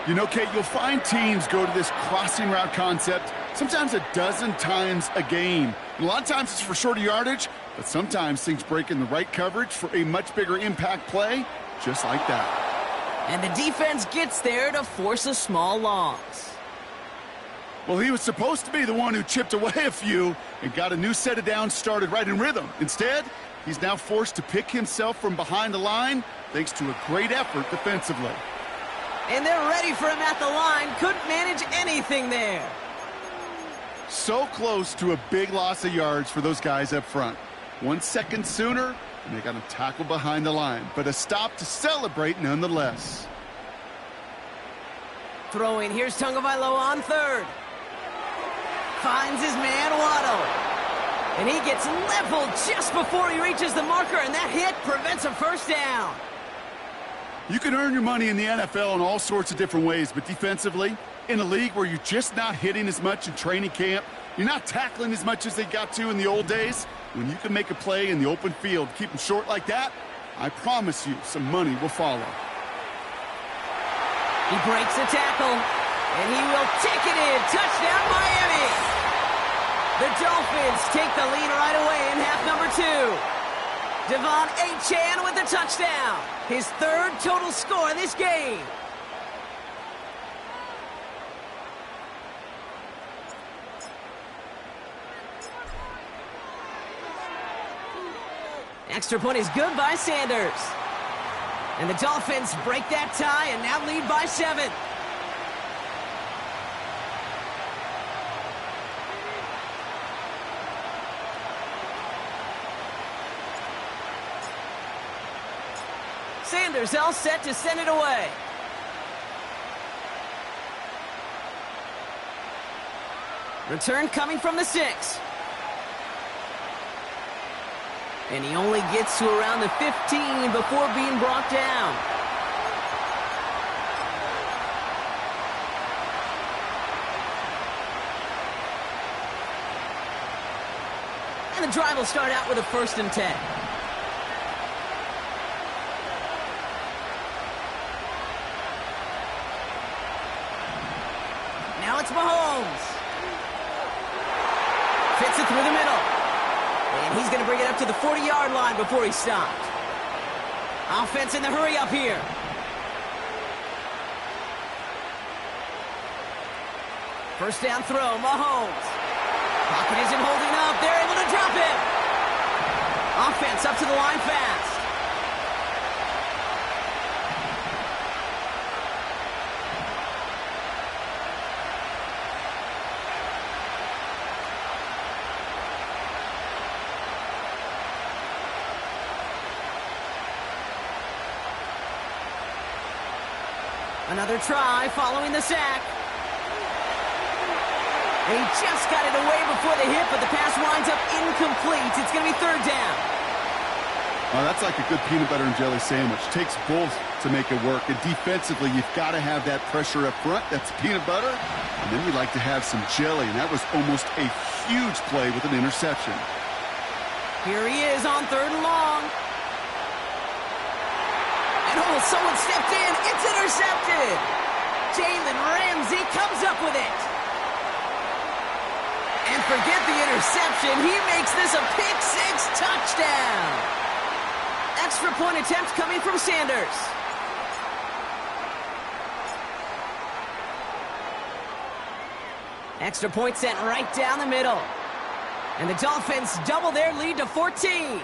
S4: You know, Kate, you'll find teams go to this crossing route concept sometimes a dozen times a game. And a lot of times it's for shorter yardage, but sometimes things break in the right coverage for a much bigger impact play, just like that.
S3: And the defense gets there to force a small loss.
S4: Well, he was supposed to be the one who chipped away a few and got a new set of downs started right in rhythm. Instead, he's now forced to pick himself from behind the line thanks to a great effort defensively.
S3: And they're ready for him at the line. Couldn't manage anything there.
S4: So close to a big loss of yards for those guys up front. 1 second sooner, and they got him tackled behind the line. But a stop to celebrate nonetheless.
S3: Throwing, here's Tagovailoa on third. Finds his man, Waddle. And he gets leveled just before he reaches the marker, and that hit prevents a first down.
S4: You can earn your money in the NFL in all sorts of different ways, but defensively, in a league where you're just not hitting as much in training camp, you're not tackling as much as they got to in the old days, when you can make a play in the open field, keep them short like that, I promise you some money will follow.
S3: He breaks a tackle, and he will take it in. Touchdown, Miami! The Dolphins take the lead right away in half number 2. Devon Achane with the touchdown. His third total score in this game. Extra point is good by Sanders. And the Dolphins break that tie and now lead by 7. Sanders all set to send it away. Return coming from the 6. And he only gets to around the 15 before being brought down. And the drive will start out with a 1st and 10. Now it's Mahomes. Fits it through the middle. And he's going to bring it up to the 40-yard line before he's stopped. Offense in the hurry up here. First down throw, Mahomes. Pocket isn't holding up. They're able to drop him. Offense up to the line fast. Another try following the sack. And he just got it away before the hit, but the pass winds up incomplete. It's going to be 3rd down.
S4: Well, that's like a good peanut butter and jelly sandwich. Takes both to make it work. And defensively, you've got to have that pressure up front. That's peanut butter. And then you like to have some jelly. And that was almost a huge play with an interception.
S3: Here he is on 3rd and long. And oh, someone stepped in. It's intercepted. Jalen Ramsey comes up with it. And forget the interception. He makes this a pick-6 touchdown. Extra point attempt coming from Sanders. Extra point sent right down the middle. And the Dolphins double their lead to 14.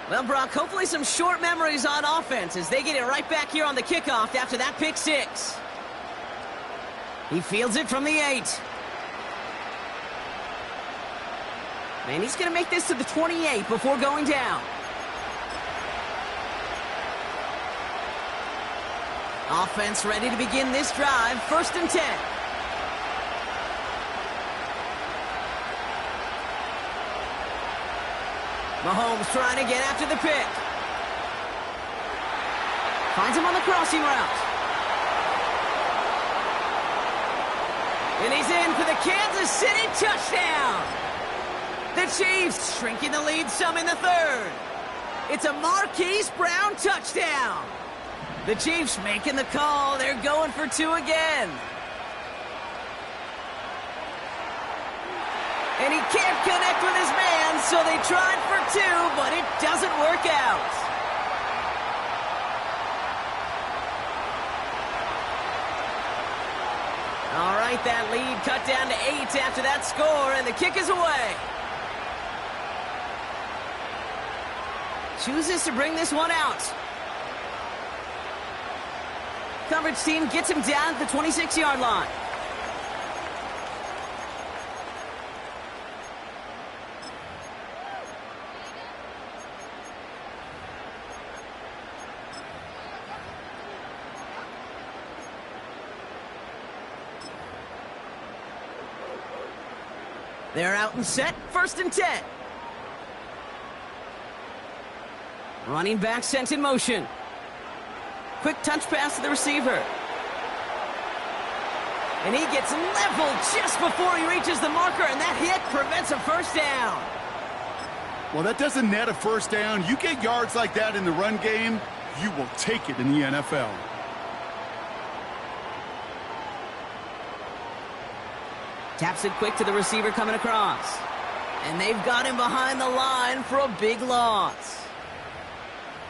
S3: Well, Brock, hopefully some short memories on offense as they get it right back here on the kickoff after that pick six. He fields it from the 8. And he's going to make this to the 28 before going down. Offense ready to begin this drive. 1st and 10. Mahomes trying to get after the pick. Finds him on the crossing route. And he's in for the Kansas City touchdown. The Chiefs shrinking the lead some in the 3rd. It's a Marquise Brown touchdown. The Chiefs making the call. They're going for 2 again. And he can't connect with his man, so they tried for 2, but it doesn't work out. All right, that lead cut down to 8 after that score, and the kick is away. Chooses to bring this one out. Coverage team gets him down at the 26-yard line. They're out and set. 1st and 10. Running back sent in motion. Quick touch pass to the receiver. And he gets leveled just before he reaches the marker, and that hit prevents a 1st down.
S4: Well, that doesn't net a 1st down. You get yards like that in the run game, you will take it in the NFL.
S3: Taps it quick to the receiver coming across. And they've got him behind the line for a big loss.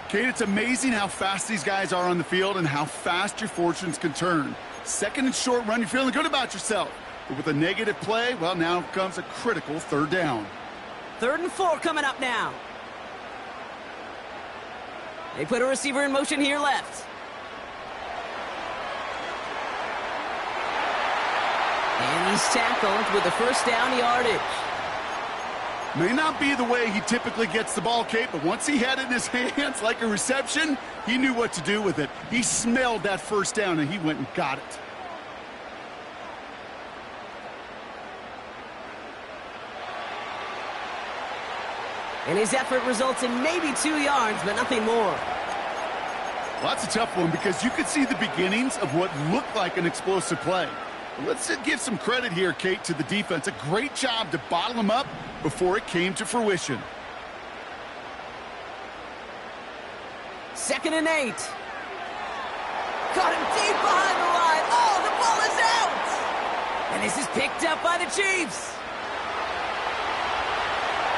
S4: Kate, it's amazing how fast these guys are on the field and how fast your fortunes can turn. 2nd and short run, you're feeling good about yourself. But with a negative play, well, now comes a critical 3rd down.
S3: 3rd and 4 coming up now. They put a receiver in motion here left. And he's tackled with a 1st down yardage.
S4: May not be the way he typically gets the ball, Kate, but once he had it in his hands like a reception, he knew what to do with it. He smelled that 1st down, and he went and got it.
S3: And his effort results in maybe 2 yards, but nothing more.
S4: Well, that's a tough one because you could see the beginnings of what looked like an explosive play. Let's give some credit here, Kate, to the defense. A great job to bottle him up before it came to fruition.
S3: 2nd and 8. Got him deep behind the line. Oh, the ball is out! And this is picked up by the Chiefs.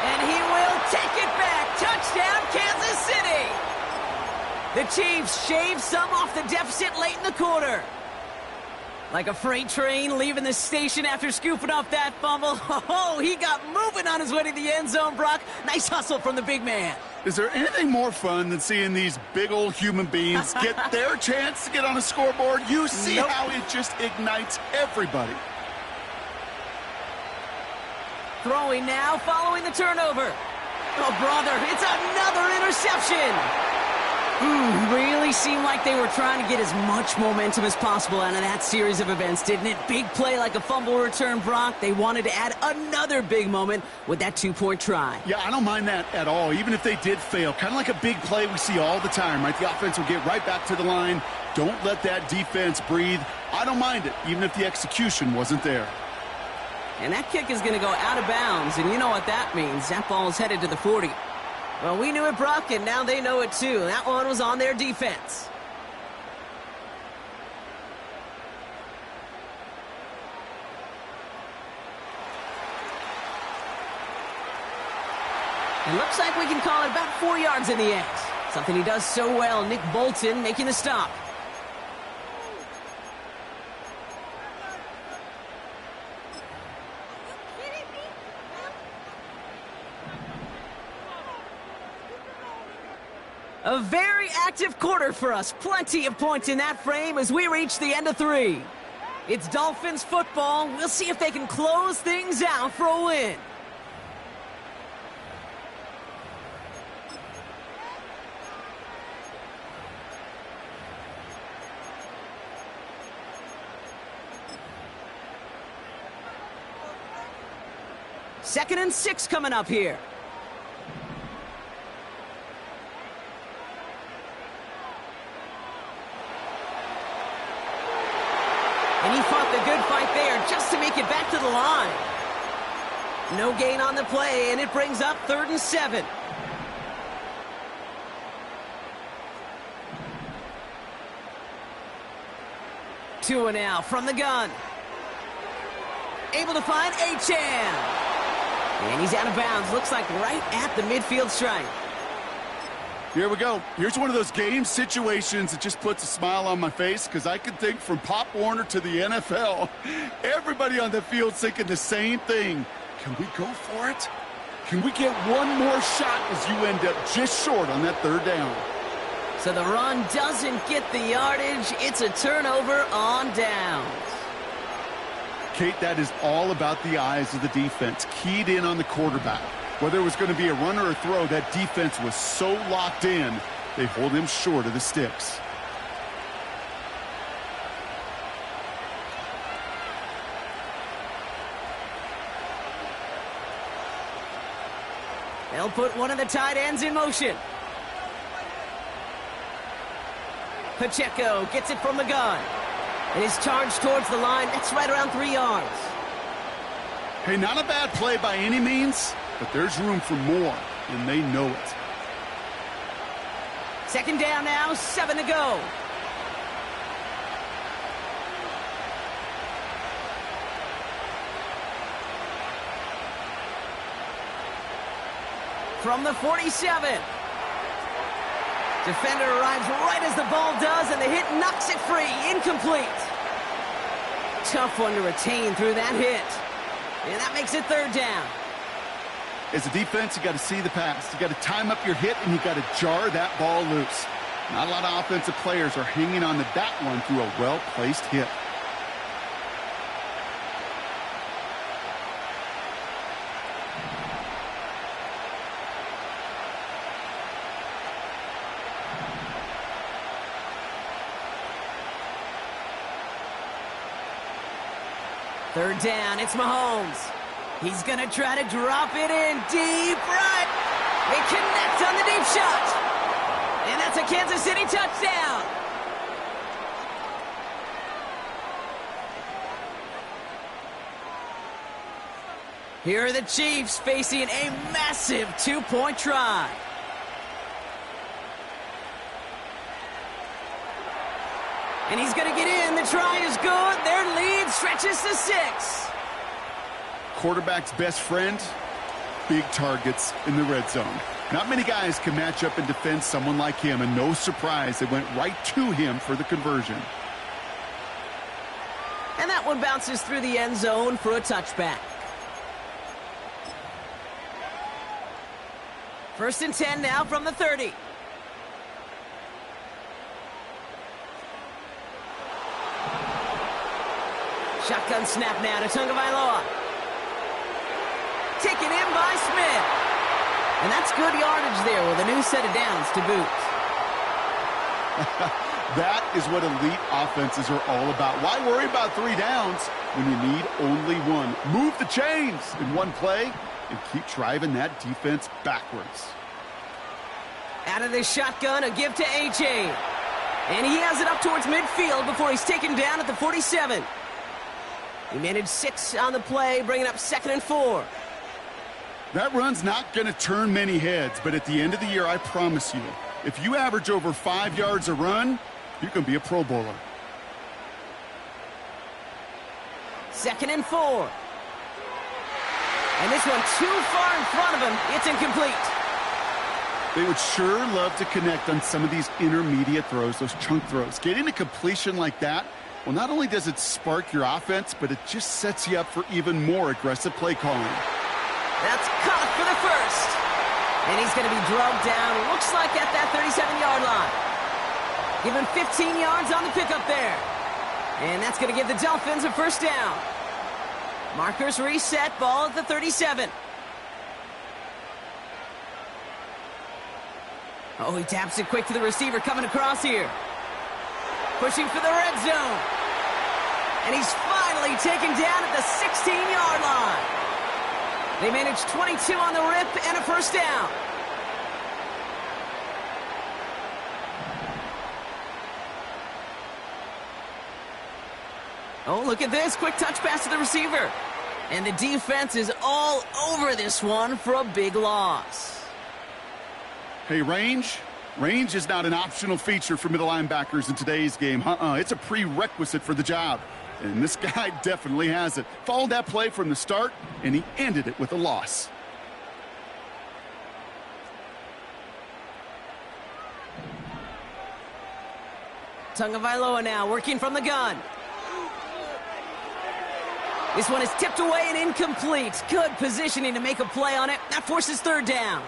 S3: And he will take it back. Touchdown, Kansas City! The Chiefs shave some off the deficit late in the quarter. Like a freight train leaving the station after scooping up that fumble. Oh, he got moving on his way to the end zone, Brock. Nice hustle from the big man.
S4: Is there anything more fun than seeing these big old human beings get their chance to get on a scoreboard? You see how it just ignites everybody.
S3: Throwing now, following the turnover. Oh, brother, it's another interception. Really seemed like they were trying to get as much momentum as possible out of that series of events, didn't it? Big play like a fumble return, Brock. They wanted to add another big moment with that 2-point try.
S4: Yeah, I don't mind that at all, even if they did fail. Kind of like a big play we see all the time, right? The offense will get right back to the line. Don't let that defense breathe. I don't mind it, even if the execution wasn't there.
S3: And that kick is going to go out of bounds, and you know what that means. That ball is headed to the 40. Well, we knew it, Brock, and now they know it too. That one was on their defense. It looks like we can call it about 4 yards in the end. Something he does so well, Nick Bolton making the stop. A very active quarter for us. Plenty of points in that frame as we reach the end of 3. It's Dolphins football. We'll see if they can close things out for a win. Second and 6 coming up here. And he fought the good fight there just to make it back to the line. No gain on the play, and it brings up 3rd and 7. Tua now from the gun. Able to find Achane. And he's out of bounds. Looks like right at the midfield stripe.
S4: Here we go. Here's one of those game situations that just puts a smile on my face because I can think from Pop Warner to the NFL. Everybody on the field thinking the same thing. Can we go for it? Can we get one more shot as you end up just short on that 3rd down?
S3: So the run doesn't get the yardage. It's a turnover on downs.
S4: Kate, that is all about the eyes of the defense, keyed in on the quarterback. Whether it was going to be a run or a throw, that defense was so locked in, they hold him short of the sticks.
S3: They'll put one of the tight ends in motion. Pacheco gets it from the gun. And is charged towards the line. That's right around 3 yards.
S4: Hey, not a bad play by any means, but there's room for more, and they know it.
S3: 2nd down now, 7 to go. From the 47. Defender arrives right as the ball does, and the hit knocks it free. Incomplete. Tough one to retain through that hit. And that makes it 3rd down.
S4: As a defense, you got to see the pass. You got to time up your hit, and you got to jar that ball loose. Not a lot of offensive players are hanging on to that one through a well-placed hit.
S3: Third down, it's Mahomes. He's going to try to drop it in deep right. They connect on the deep shot. And that's a Kansas City touchdown. Here are the Chiefs facing a massive 2-point try. And he's going to get in. The try is good. Their lead stretches to 6.
S4: Quarterback's best friend, big targets in the red zone. Not many guys can match up and defend someone like him, and no surprise, they went right to him for the conversion.
S3: And that one bounces through the end zone for a touchback. 1st and 10 now from the 30. Shotgun snap now to Tagovailoa. Taken in by Smith. And that's good yardage there with a new set of downs to boot.
S4: That is what elite offenses are all about. Why worry about 3 downs when you need only 1? Move the chains in one play and keep driving that defense backwards.
S3: Out of this shotgun, a give to Achane. And he has it up towards midfield before he's taken down at the 47. He managed 6 on the play, bringing up 2nd and 4.
S4: That run's not going to turn many heads, but at the end of the year, I promise you, if you average over 5 yards a run, you can be a Pro Bowler.
S3: 2nd and 4. And this one too far in front of him. It's incomplete.
S4: They would sure love to connect on some of these intermediate throws, those chunk throws. Getting a completion like that, well, not only does it spark your offense, but it just sets you up for even more aggressive play calling.
S3: That's caught for the first. And he's going to be drugged down, looks like at that 37-yard line. Give him 15 yards on the pickup there. And that's going to give the Dolphins a first down. Markers reset, ball at the 37. Oh, he taps it quick to the receiver coming across here. Pushing for the red zone. And he's finally taken down at the 16-yard line. They managed 22 on the rip and a first down. Oh, look at this. Quick touch pass to the receiver. And the defense is all over this one for a big loss.
S4: Hey, range is not an optional feature for middle linebackers in today's game. It's a prerequisite for the job. And this guy definitely has it. Followed that play from the start, and he ended it with a loss.
S3: Tagovailoa now working from the gun. This one is tipped away and incomplete. Good positioning to make a play on it. That forces third down.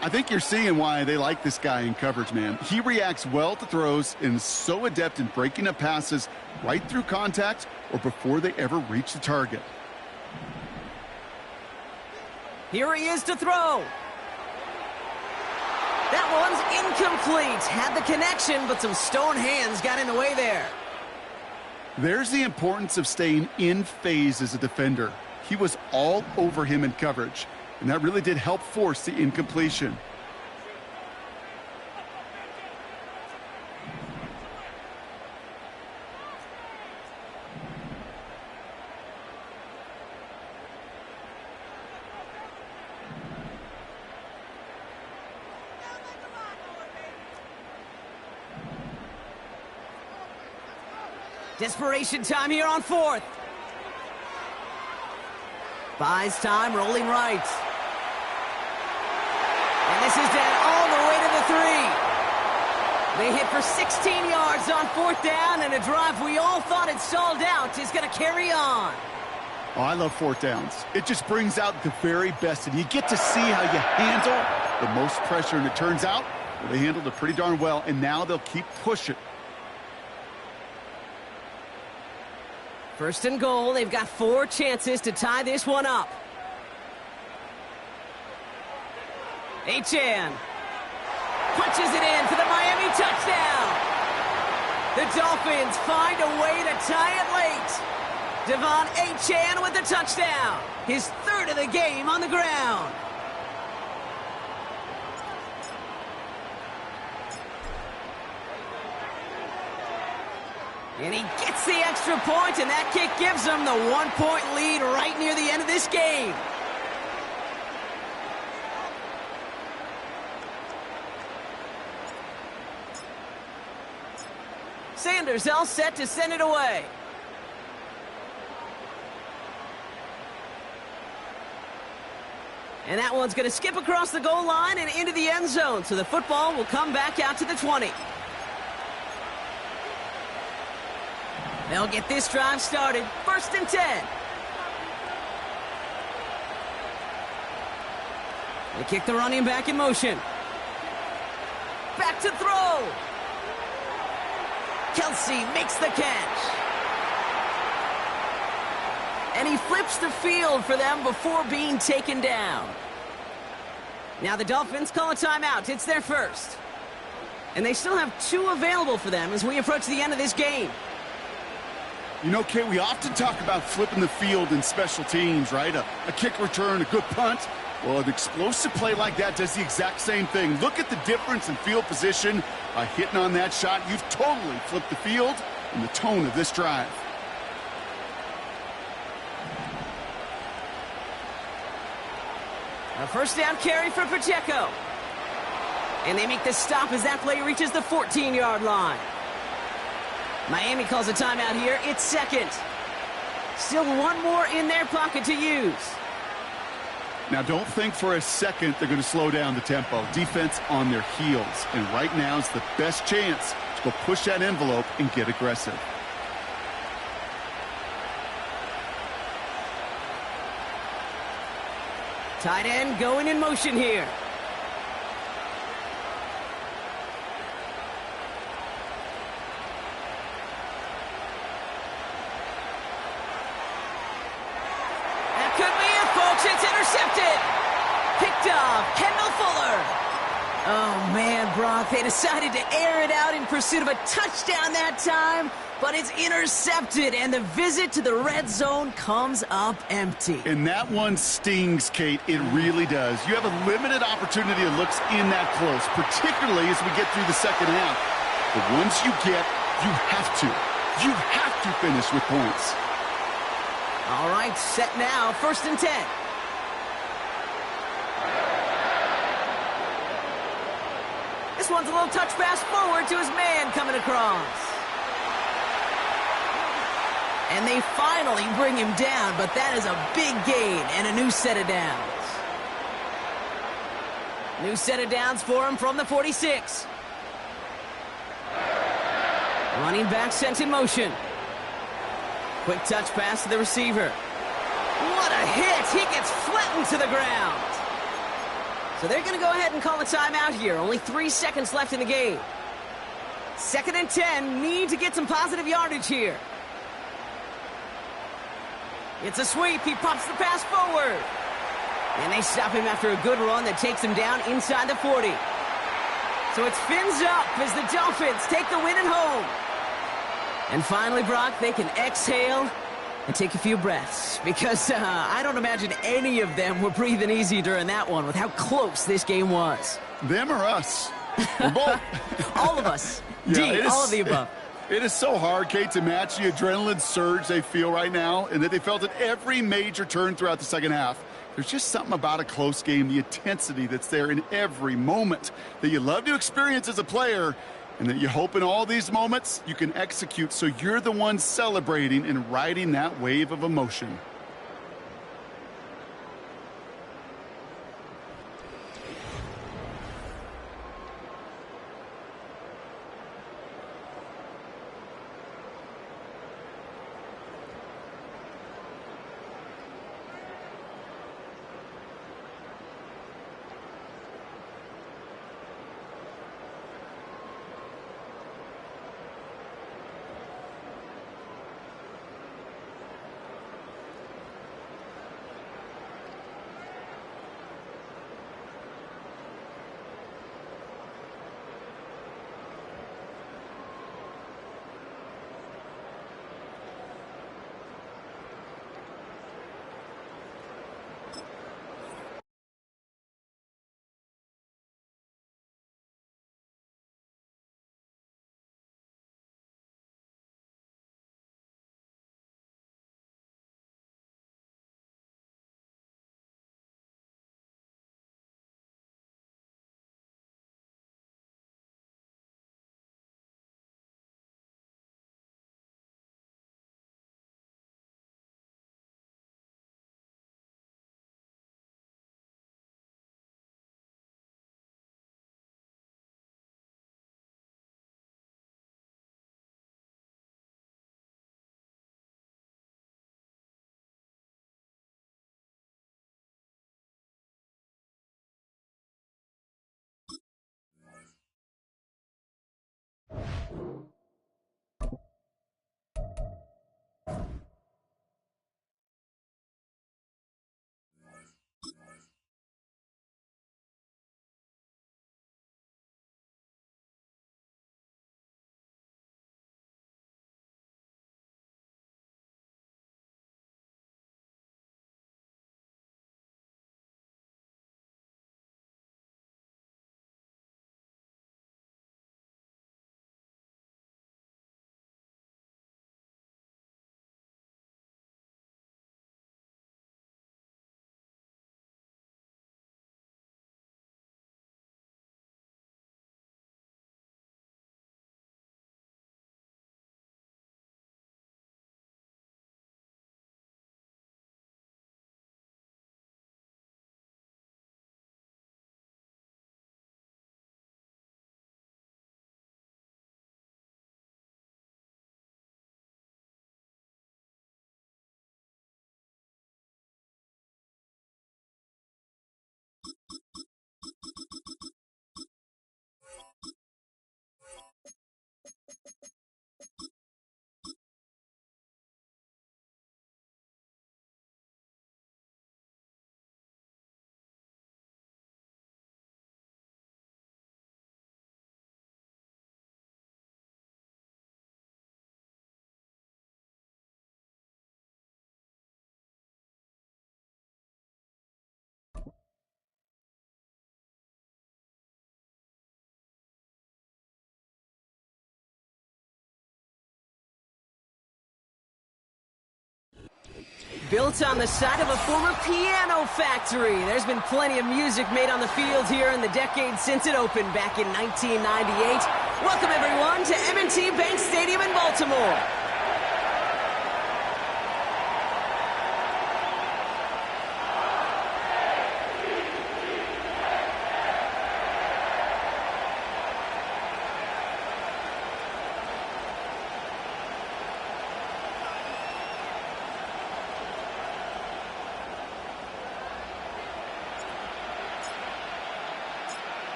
S4: I think you're seeing why they like this guy in coverage, man. He reacts well to throws and is so adept in breaking up passes right through contact or before they ever reach the target.
S3: Here he is to throw. That one's incomplete. Had the connection, but some stone hands got in the way there.
S4: There's the importance of staying in phase as a defender. He was all over him in coverage, and that really did help force the incompletion.
S3: Desperation time here on fourth. Buys time, rolling right. And this is down all the way to the 3. They hit for 16 yards on fourth down, and a drive we all thought had stalled out is going to carry on.
S4: Oh, I love fourth downs. It just brings out the very best, and you get to see how you handle the most pressure, and it turns out well, they handled it pretty darn well, and now they'll keep pushing.
S3: First and goal, they've got 4 chances to tie this one up. Achane punches it in for the Miami touchdown. The Dolphins find a way to tie it late. Devon Achane with the touchdown. His 3rd of the game on the ground. And he gets the extra point, and that kick gives them the 1-point lead right near the end of this game. Sanders all set to send it away. And that one's going to skip across the goal line and into the end zone, so the football will come back out to the 20. They'll get this drive started. 1st and 10. They kick the running back in motion. Back to throw. Kelsey makes the catch. And he flips the field for them before being taken down. Now the Dolphins call a timeout. It's their first. And they still have 2 available for them as we approach the end of this game.
S4: You know, Kate, we often talk about flipping the field in special teams, right? A kick return, a good punt. Well, an explosive play like that does the exact same thing. Look at the difference in field position. By hitting on that shot, you've totally flipped the field and the tone of this drive.
S3: A first down carry for Pacheco. And they make the stop as that play reaches the 14-yard line. Miami calls a timeout here. It's 2nd. Still 1 more in their pocket to use.
S4: Now, don't think for a second they're going to slow down the tempo. Defense on their heels. And right now is the best chance to go push that envelope and get aggressive.
S3: Tight end going in motion here. That could be it, folks. It's intercepted. Picked off Kendall Fuller. Oh, man, Brock, they decided to air it out in pursuit of a touchdown that time, but it's intercepted, and the visit to the red zone comes up empty.
S4: And that one stings, Kate. It really does. You have a limited opportunity that looks in that close, particularly as we get through the second half. But once you get, you have to. You have to finish with points.
S3: All right, set now, 1st and 10. This one's a little touch pass forward to his man coming across. And they finally bring him down, but that is a big gain and a new set of downs. New set of downs for him from the 46. Running back sent in motion. Quick touch pass to the receiver. What a hit! He gets flattened to the ground. So they're going to go ahead and call a timeout here. Only 3 seconds left in the game. 2nd and 10. Need to get some positive yardage here. It's a sweep. He pops the pass forward. And they stop him after a good run that takes him down inside the 40. So it's fins up as the Dolphins take the win at home. And finally, Brock, they can exhale and take a few breaths, because I don't imagine any of them were breathing easy during that one with how close this game was.
S4: Them or us? We're both.
S3: All of us.
S4: Yeah,
S3: all of the above.
S4: It is so hard, Kate, to match the adrenaline surge they feel right now, and that they felt at every major turn throughout the second half. There's just something about a close game, the intensity that's there in every moment that you love to experience as a player, and that you hope in all these moments you can execute so you're the one celebrating and riding that wave of emotion.
S3: Built on the side of a former piano factory, there's been plenty of music made on the field here in the decade since it opened back in 1998. Welcome, everyone, to M&T Bank Stadium in Baltimore.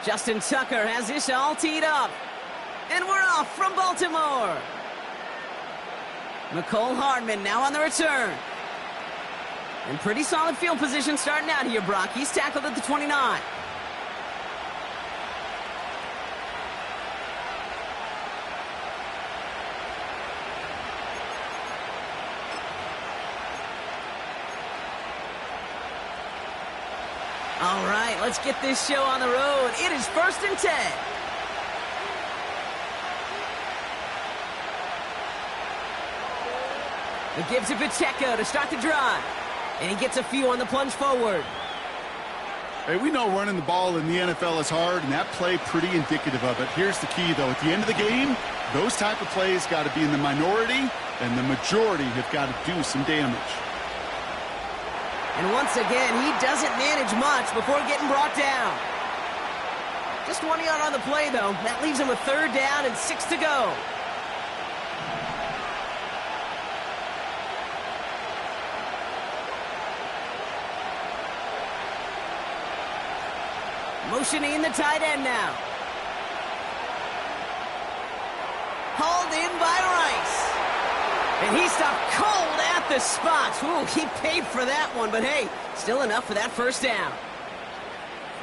S3: Justin Tucker has this all teed up. And we're off from Baltimore. McCole Hardman now on the return. And pretty solid field position starting out here, Brock. He's tackled at the 29. All right, let's get this show on the road. It is 1st and 10. The give to Pacheco to start the drive. And he gets a few on the plunge forward.
S4: Hey, we know running the ball in the NFL is hard, and that play pretty indicative of it. Here's the key, though. At the end of the game, those type of plays got to be in the minority, and the majority have got to do some damage.
S3: And once again, he doesn't manage much before getting brought down. Just 1 yard on the play, though. That leaves him with 3rd down and 6 to go. Motioning the tight end now. Hauled in by Rice. And he stopped cold at the spot. Ooh, he paid for that one, but hey, still enough for that 1st down.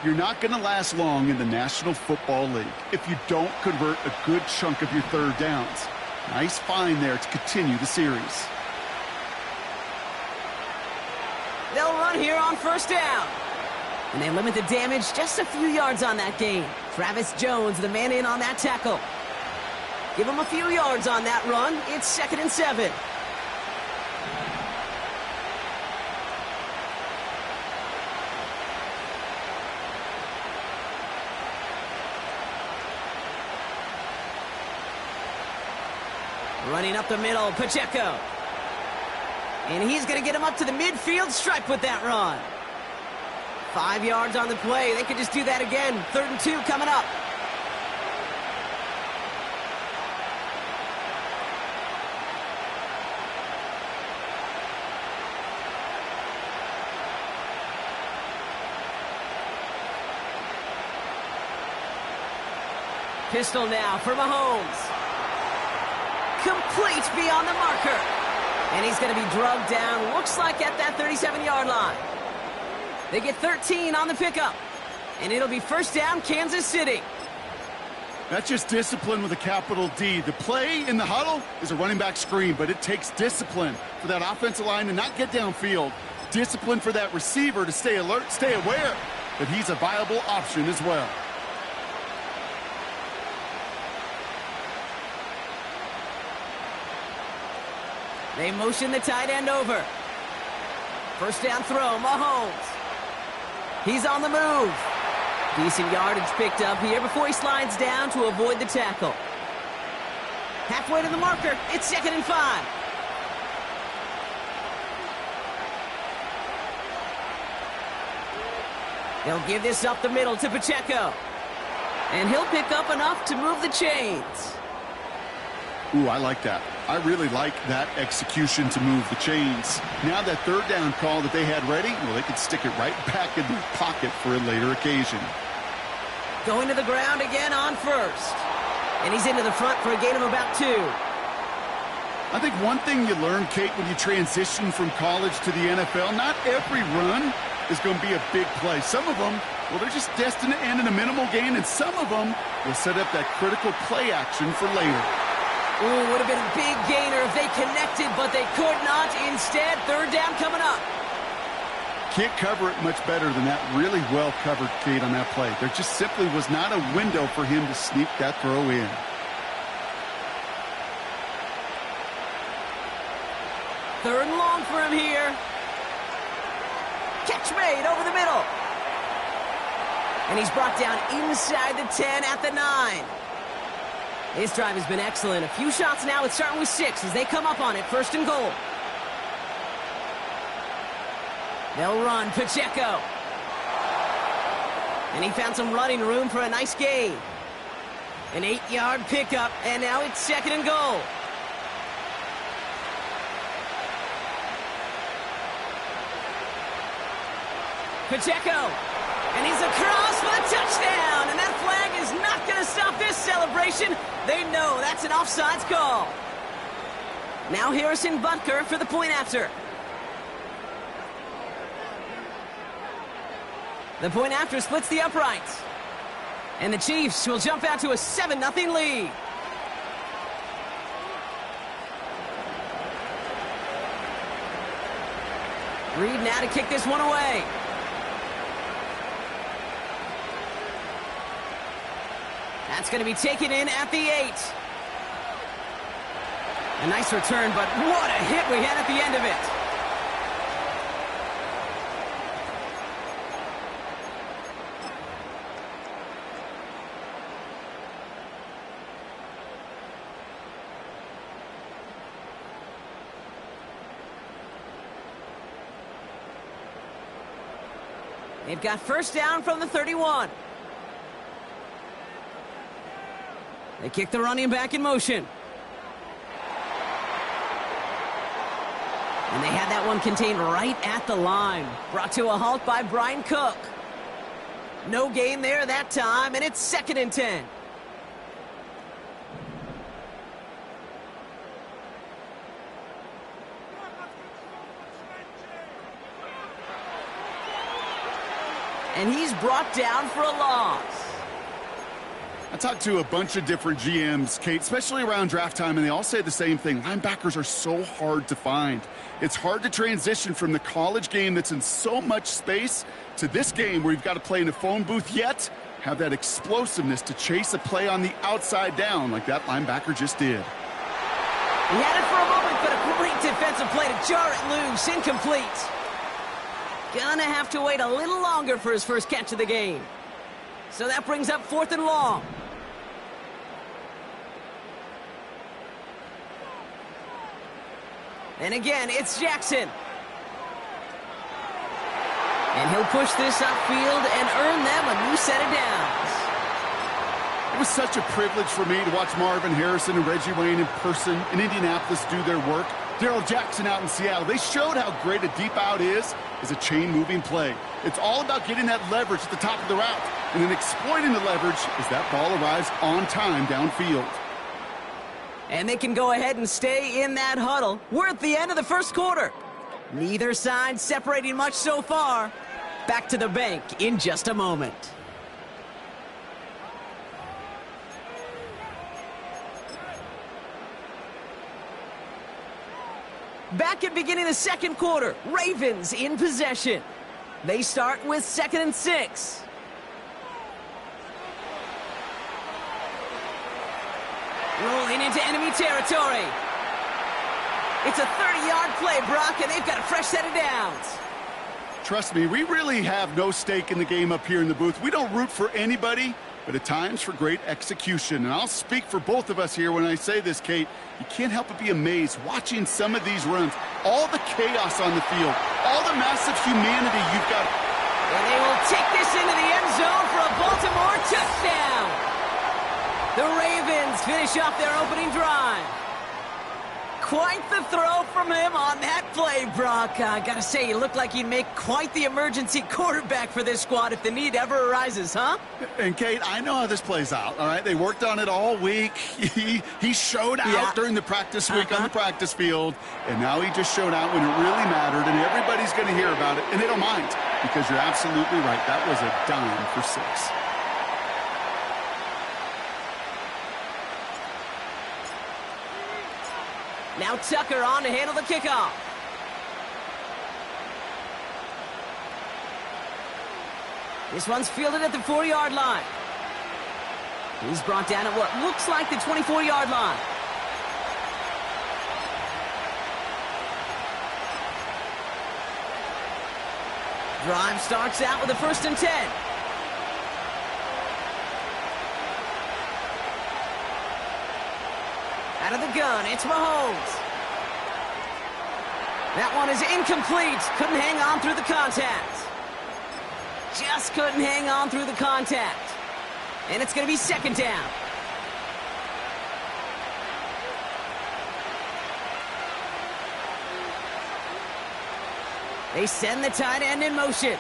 S4: You're not going to last long in the National Football League if you don't convert a good chunk of your 3rd downs. Nice find there to continue the series.
S3: They'll run here on 1st down. And they limit the damage just a few yards on that gain. Travis Jones, the man in on that tackle. Give him a few yards on that run. It's 2nd and 7. Running up the middle, Pacheco. And he's going to get him up to the midfield stripe with that run. 5 yards on the play. They could just do that again. 3rd and 2 coming up. Pistol now for Mahomes. Complete beyond the marker. And he's going to be drugged down, looks like at that 37-yard line. They get 13 on the pickup. And it'll be 1st down, Kansas City.
S4: That's just discipline with a capital D. The play in the huddle is a running back screen, but it takes discipline for that offensive line to not get downfield. Discipline for that receiver to stay alert, stay aware that he's a viable option as well.
S3: They motion the tight end over. 1st down throw, Mahomes. He's on the move. Decent yardage picked up here before he slides down to avoid the tackle. Halfway to the marker, it's 2nd and 5. They'll give this up the middle to Pacheco. And he'll pick up enough to move the chains.
S4: Ooh, I like that. I really like that execution to move the chains. Now that third down call that they had ready, well, they could stick it right back in their pocket for a later occasion.
S3: Going to the ground again on first. And he's into the front for a gain of about 2.
S4: I think one thing you learn, Kate, when you transition from college to the NFL, not every run is going to be a big play. Some of them, well, they're just destined to end in a minimal gain, and some of them will set up that critical play action for later.
S3: Ooh, would have been a big gainer if they connected, but they could not. Instead, third down coming up.
S4: Can't cover it much better than that. Really well covered, Kate, on that play. There just simply was not a window for him to sneak that throw in.
S3: Third and long for him here. Catch made over the middle. And he's brought down inside the 10 at the 9. This drive has been excellent. A few shots now. It's starting with 6 as they come up on it. First and goal. They'll run. Pacheco. And he found some running room for a nice gain. An 8-yard pickup. And now it's second and goal. Pacheco. And he's across for the touchdown. And that flag is not going to stop this celebration. They know that's an offsides call. Now Harrison Butker for the point after. The point after splits the uprights. And the Chiefs will jump out to a 7-0 lead. Reed now to kick this one away. That's going to be taken in at the 8. A nice return, but what a hit we had at the end of it. They've got first down from the 31. They kick the running back in motion. And they had that one contained right at the line. Brought to a halt by Brian Cook. No gain there that time, and it's second and 10. And he's brought down for a loss.
S4: I talked to a bunch of different GMs, Kate, especially around draft time, and they all say the same thing. Linebackers are so hard to find. It's hard to transition from the college game that's in so much space to this game where you've got to play in a phone booth, yet have that explosiveness to chase a play on the outside down like that linebacker just did.
S3: He had it for a moment, but a great defensive play to jar it loose. Incomplete. Gonna have to wait a little longer for his first catch of the game. So that brings up fourth and long. And again, it's Jackson. And he'll push this upfield and earn them a new set of downs.
S4: It was such a privilege for me to watch Marvin Harrison and Reggie Wayne in person in Indianapolis do their work. Darrell Jackson out in Seattle. They showed how great a deep out is as a chain-moving play. It's all about getting that leverage at the top of the route and then exploiting the leverage as that ball arrives on time downfield.
S3: And they can go ahead and stay in that huddle. We're at the end of the first quarter. Neither side separating much so far. Back to the bank in just a moment. Back at beginning of the second quarter, Ravens in possession. They start with 2nd and 6. Rolling into enemy territory. It's a 30-yard play, Brock, and they've got a fresh set of downs.
S4: Trust me, we really have no stake in the game up here in the booth. We don't root for anybody, but at times for great execution. And I'll speak for both of us here when I say this, Kate. You can't help but be amazed watching some of these runs. All the chaos on the field, all the massive humanity you've got.
S3: And they will take this into the end zone for a Baltimore touchdown. The Ravens Defense finish off their opening drive. Quite the throw from him on that play, Brock. I gotta say, he looked like he'd make quite the emergency quarterback for this squad if the need ever arises, huh?
S4: And, Kate, I know how this plays out, all right? They worked on it all week. He showed out during the practice week on the practice field, and now he just showed out when it really mattered, and everybody's going to hear about it, and they don't mind, because you're absolutely right. That was a dime for 6.
S3: Now Tucker on to handle the kickoff. This one's fielded at the 4-yard line. He's brought down at what looks like the 24-yard line. Drive starts out with a 1st and 10. Out of the gun, it's Mahomes. That one is incomplete. Couldn't hang on through the contact. Just couldn't hang on through the contact. And it's going to be 2nd down. They send the tight end in motion.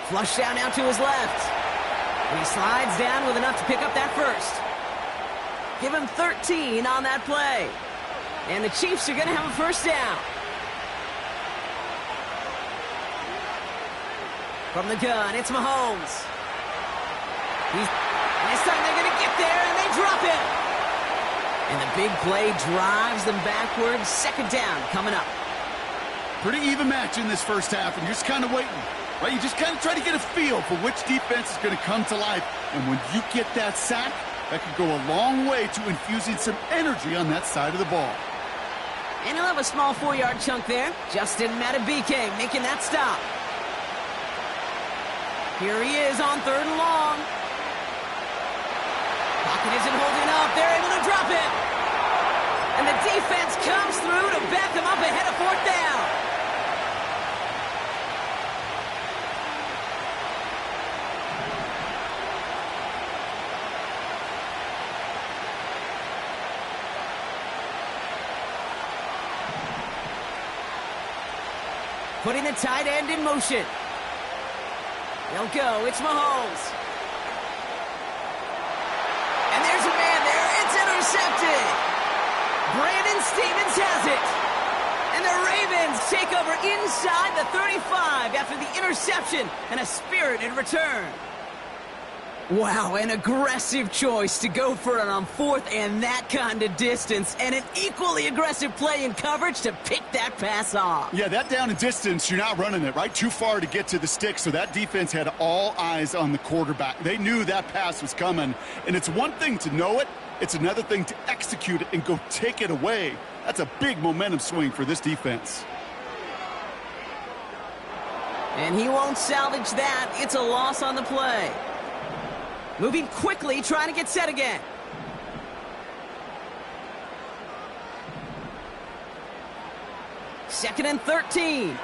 S3: Flush down now to his left. He slides down with enough to pick up that 1st. Give him 13 on that play. And the Chiefs are going to have a 1st down. From the gun, it's Mahomes. This time they're going to get there, and they drop it. And the big play drives them backwards. 2nd down coming up.
S4: Pretty even match in this first half, and you're just kind of waiting. Right, you just kind of try to get a feel for which defense is going to come to life. And when you get that sack, that could go a long way to infusing some energy on that side of the ball.
S3: And he'll have a small 4-yard chunk there. Justin Matabike making that stop. Here he is on 3rd and long. Pocket isn't holding up. They're able to drop it. And the defense comes through to back them up ahead of 4th down. Putting the tight end in motion. They'll go. It's Mahomes. And there's a man there. It's intercepted. Brandon Stevens has it. And the Ravens take over inside the 35 after the interception and a spirited return. Wow, an aggressive choice to go for it on 4th and that kind of distance, and an equally aggressive play in coverage to pick that pass off.
S4: Yeah, that down and distance, you're not running it, right? Too far to get to the stick, so that defense had all eyes on the quarterback. They knew that pass was coming, and it's one thing to know it, it's another thing to execute it and go take it away. That's a big momentum swing for this defense.
S3: And he won't salvage that. It's a loss on the play. Moving quickly, trying to get set again. Second and 13.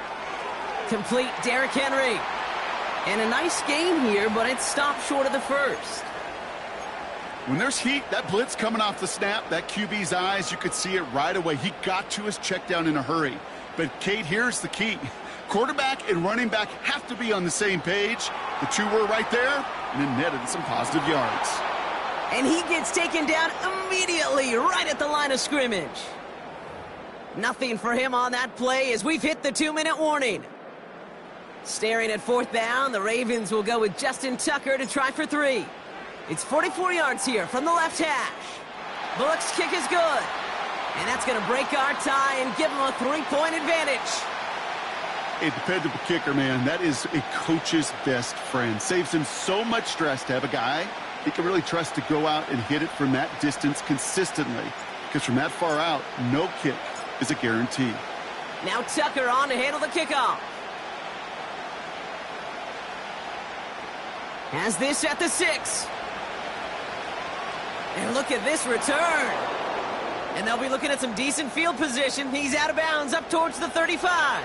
S3: Complete Derrick Henry. And a nice gain here, but it stopped short of the 1st.
S4: When there's heat, that blitz coming off the snap, that QB's eyes, you could see it right away. He got to his check down in a hurry. But, Kate, here's the key. Quarterback and running back have to be on the same page. The two were right there, and then netted some positive yards.
S3: And he gets taken down immediately, right at the line of scrimmage. Nothing for him on that play as we've hit the 2-minute warning. Staring at 4th down, the Ravens will go with Justin Tucker to try for 3. It's 44 yards here from the left hash. Bullock's kick is good. And that's going to break our tie and give him a 3-point advantage.
S4: A dependable kicker, man. That is a coach's best friend. Saves him so much stress to have a guy he can really trust to go out and hit it from that distance consistently. Because from that far out, no kick is a guarantee.
S3: Now Tucker on to handle the kickoff. Has this at the 6. And look at this return. And they'll be looking at some decent field position. He's out of bounds up towards the 35.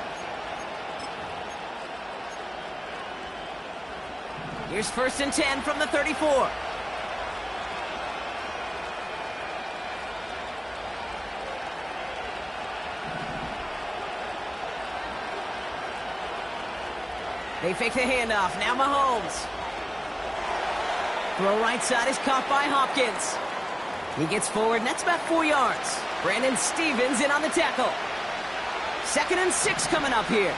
S3: Here's 1st and 10 from the 34. They fake the handoff. Now Mahomes. Throw right side is caught by Hopkins. He gets forward, and that's about 4 yards. Brandon Stevens in on the tackle. 2nd and 6 coming up here.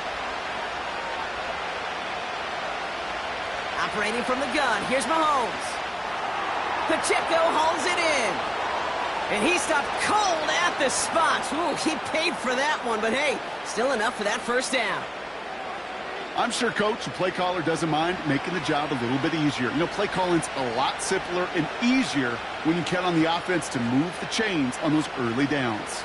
S3: Operating from the gun, here's Mahomes. Pacheco hauls it in. And he stopped cold at the spot. Ooh, he paid for that one, but hey, still enough for that 1st down.
S4: I'm sure, Coach, the play caller doesn't mind making the job a little bit easier. You know, play calling's a lot simpler and easier when you count on the offense to move the chains on those early downs.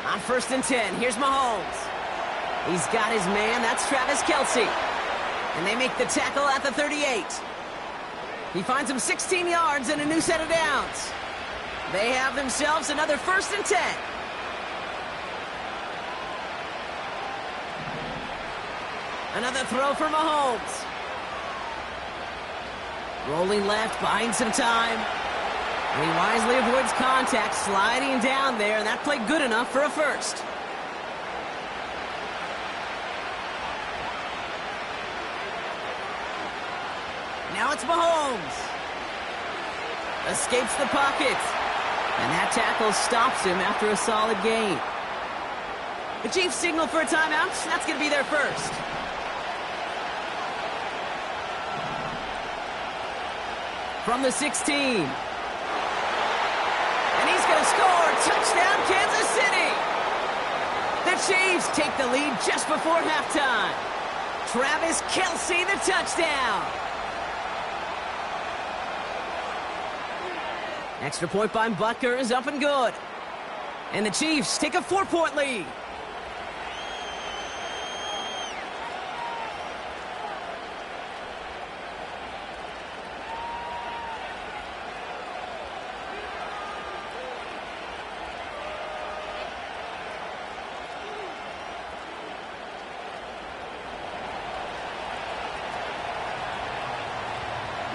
S3: On 1st and 10, here's Mahomes. He's got his man, that's Travis Kelce. And they make the tackle at the 38. He finds him 16 yards and a new set of downs. They have themselves another 1st and 10. Another throw for Mahomes. Rolling left, buying some time. And he wisely avoids contact, sliding down there, and that played good enough for a 1st. Now it's Mahomes. Escapes the pocket. And that tackle stops him after a solid gain. The Chiefs signal for a timeout. That's going to be their 1st. From the 16. And he's going to score. Touchdown, Kansas City. The Chiefs take the lead just before halftime. Travis Kelce, the touchdown. Extra point by Butker is up and good. And the Chiefs take a 4-point lead.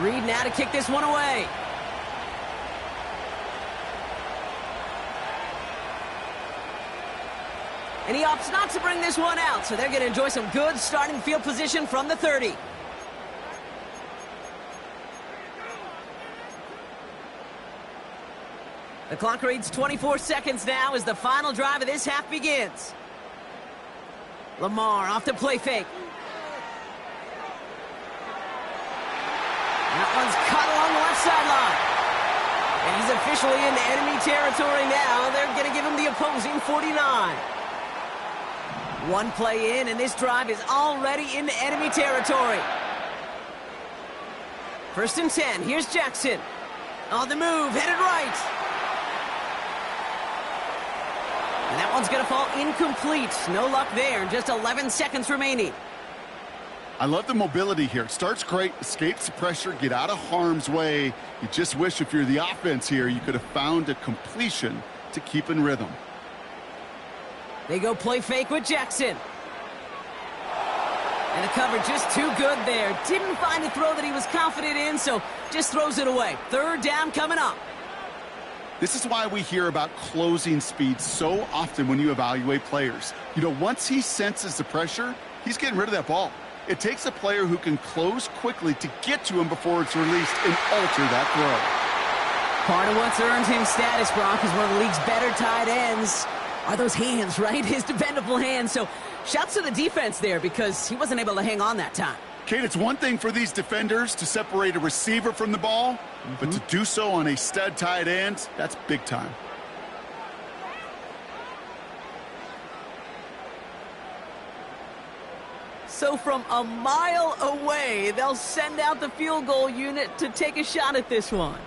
S3: Reed now to kick this one away. And he opts not to bring this one out, so they're going to enjoy some good starting field position from the 30. The clock reads 24 seconds now as the final drive of this half begins. Lamar off the play fake. That one's caught along the left sideline. And he's officially into enemy territory now. They're going to give him the opposing 49. One play in, and this drive is already into enemy territory. 1st and 10. Here's Jackson. On the move, headed right. And that one's going to fall incomplete. No luck there. Just 11 seconds remaining.
S4: I love the mobility here. Starts great, escapes the pressure, get out of harm's way. You just wish if you're the offense here, you could have found a completion to keep in rhythm.
S3: They go play fake with Jackson. And the cover just too good there. Didn't find a throw that he was confident in, so just throws it away. 3rd down coming up.
S4: This is why we hear about closing speed so often when you evaluate players. You know, once he senses the pressure, he's getting rid of that ball. It takes a player who can close quickly to get to him before it's released and alter that throw.
S3: Part of what's earned him status, Brock, is one of the league's better tight ends. Are those hands, right? His dependable hands. So shouts to the defense there because he wasn't able to hang on that time.
S4: Kate, it's one thing for these defenders to separate a receiver from the ball, but to do so on a stud tight end, that's big time.
S3: So from a mile away, they'll send out the field goal unit to take a shot at this one.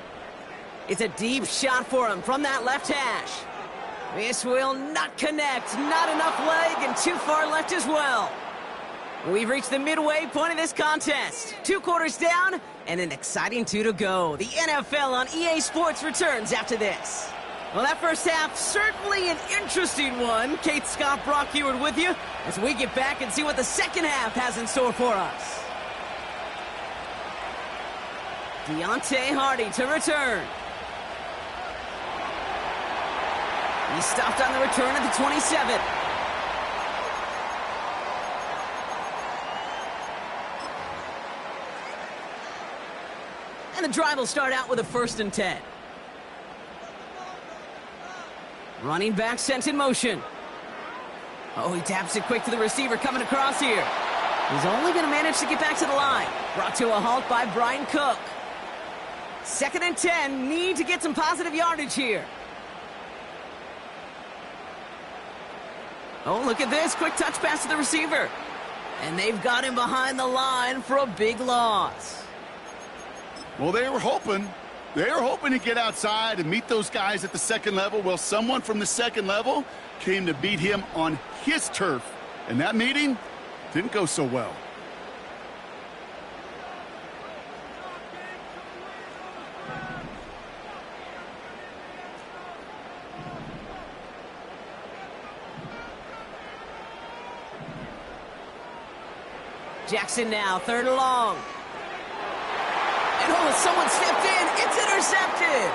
S3: It's a deep shot for him from that left hash. This will not connect. Not enough leg and too far left as well. We've reached the midway point of this contest. 2 quarters down and an exciting 2 to go. The NFL on EA Sports returns after this. Well, that first half, certainly an interesting one. Kate, Scott, Brock Heward with you as we get back and see what the second half has in store for us. Deontay Hardy to return. He stopped on the return at the 27. And the drive will start out with a 1st and 10. Running back sent in motion. Oh, he taps it quick to the receiver coming across here. He's only going to manage to get back to the line. Brought to a halt by Brian Cook. 2nd and 10. Need to get some positive yardage here. Oh, look at this. Quick touch pass to the receiver. And they've got him behind the line for a big loss.
S4: Well, they were hoping to get outside and meet those guys at the second level. Well, someone from the second level came to beat him on his turf. And that meeting didn't go so well.
S3: Jackson now, 3rd and long. And oh, someone stepped in. It's intercepted.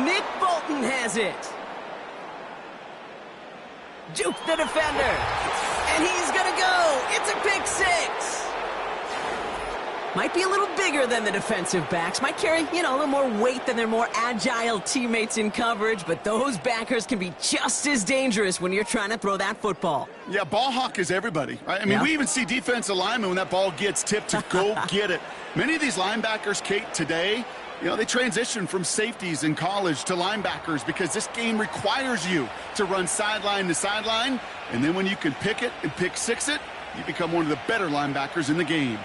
S3: Nick Bolton has it. Juke the defender. And he's going to go. It's a pick 6. Might be a little bigger than the defensive backs. Might carry, a little more weight than their more agile teammates in coverage. But those backers can be just as dangerous when you're trying to throw that football.
S4: Yeah, ball hawk is everybody. Right? I mean, we even see defensive linemen when that ball gets tipped to go get it. Many of these linebackers, Kate, today, they transition from safeties in college to linebackers because this game requires you to run sideline to sideline. And then when you can pick it and pick 6 it, you become one of the better linebackers in the game.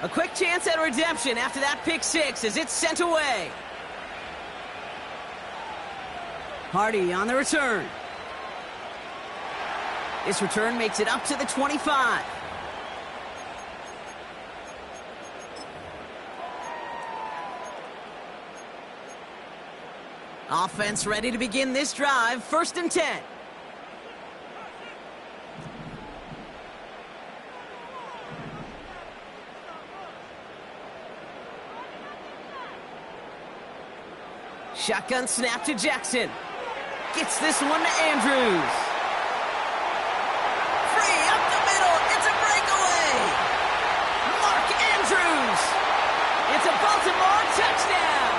S3: A quick chance at redemption after that pick 6 as it's sent away. Hardy on the return. This return makes it up to the 25. Offense ready to begin this drive. 1st and 10. Shotgun snap to Jackson. Gets this one to Andrews. Free up the middle. It's a breakaway. Mark Andrews. It's a Baltimore touchdown.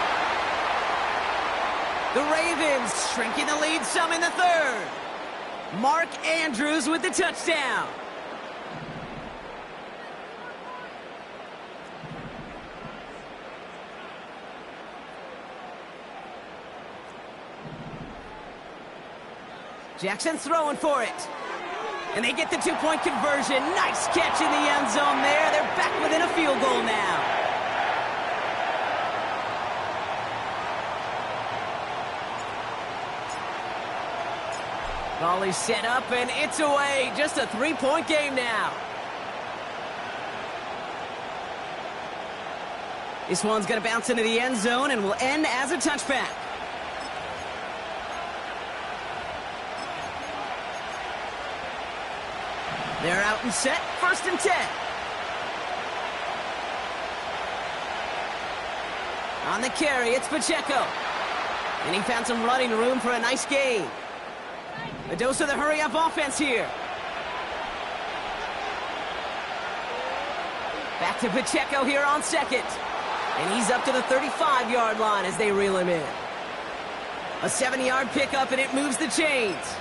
S3: The Ravens shrinking the lead some in the 3rd. Mark Andrews with the touchdown. Jackson throwing for it. And they get the 2-point conversion. Nice catch in the end zone there. They're back within a field goal now. Ball is set up and it's away. Just a 3-point game now. This one's going to bounce into the end zone and will end as a touchback. They're out and set. 1st and 10. On the carry, it's Pacheco. And he found some running room for a nice gain. A dose of the hurry-up offense here. Back to Pacheco here on 2nd. And he's up to the 35-yard line as they reel him in. A 70-yard pickup, and it moves the chains.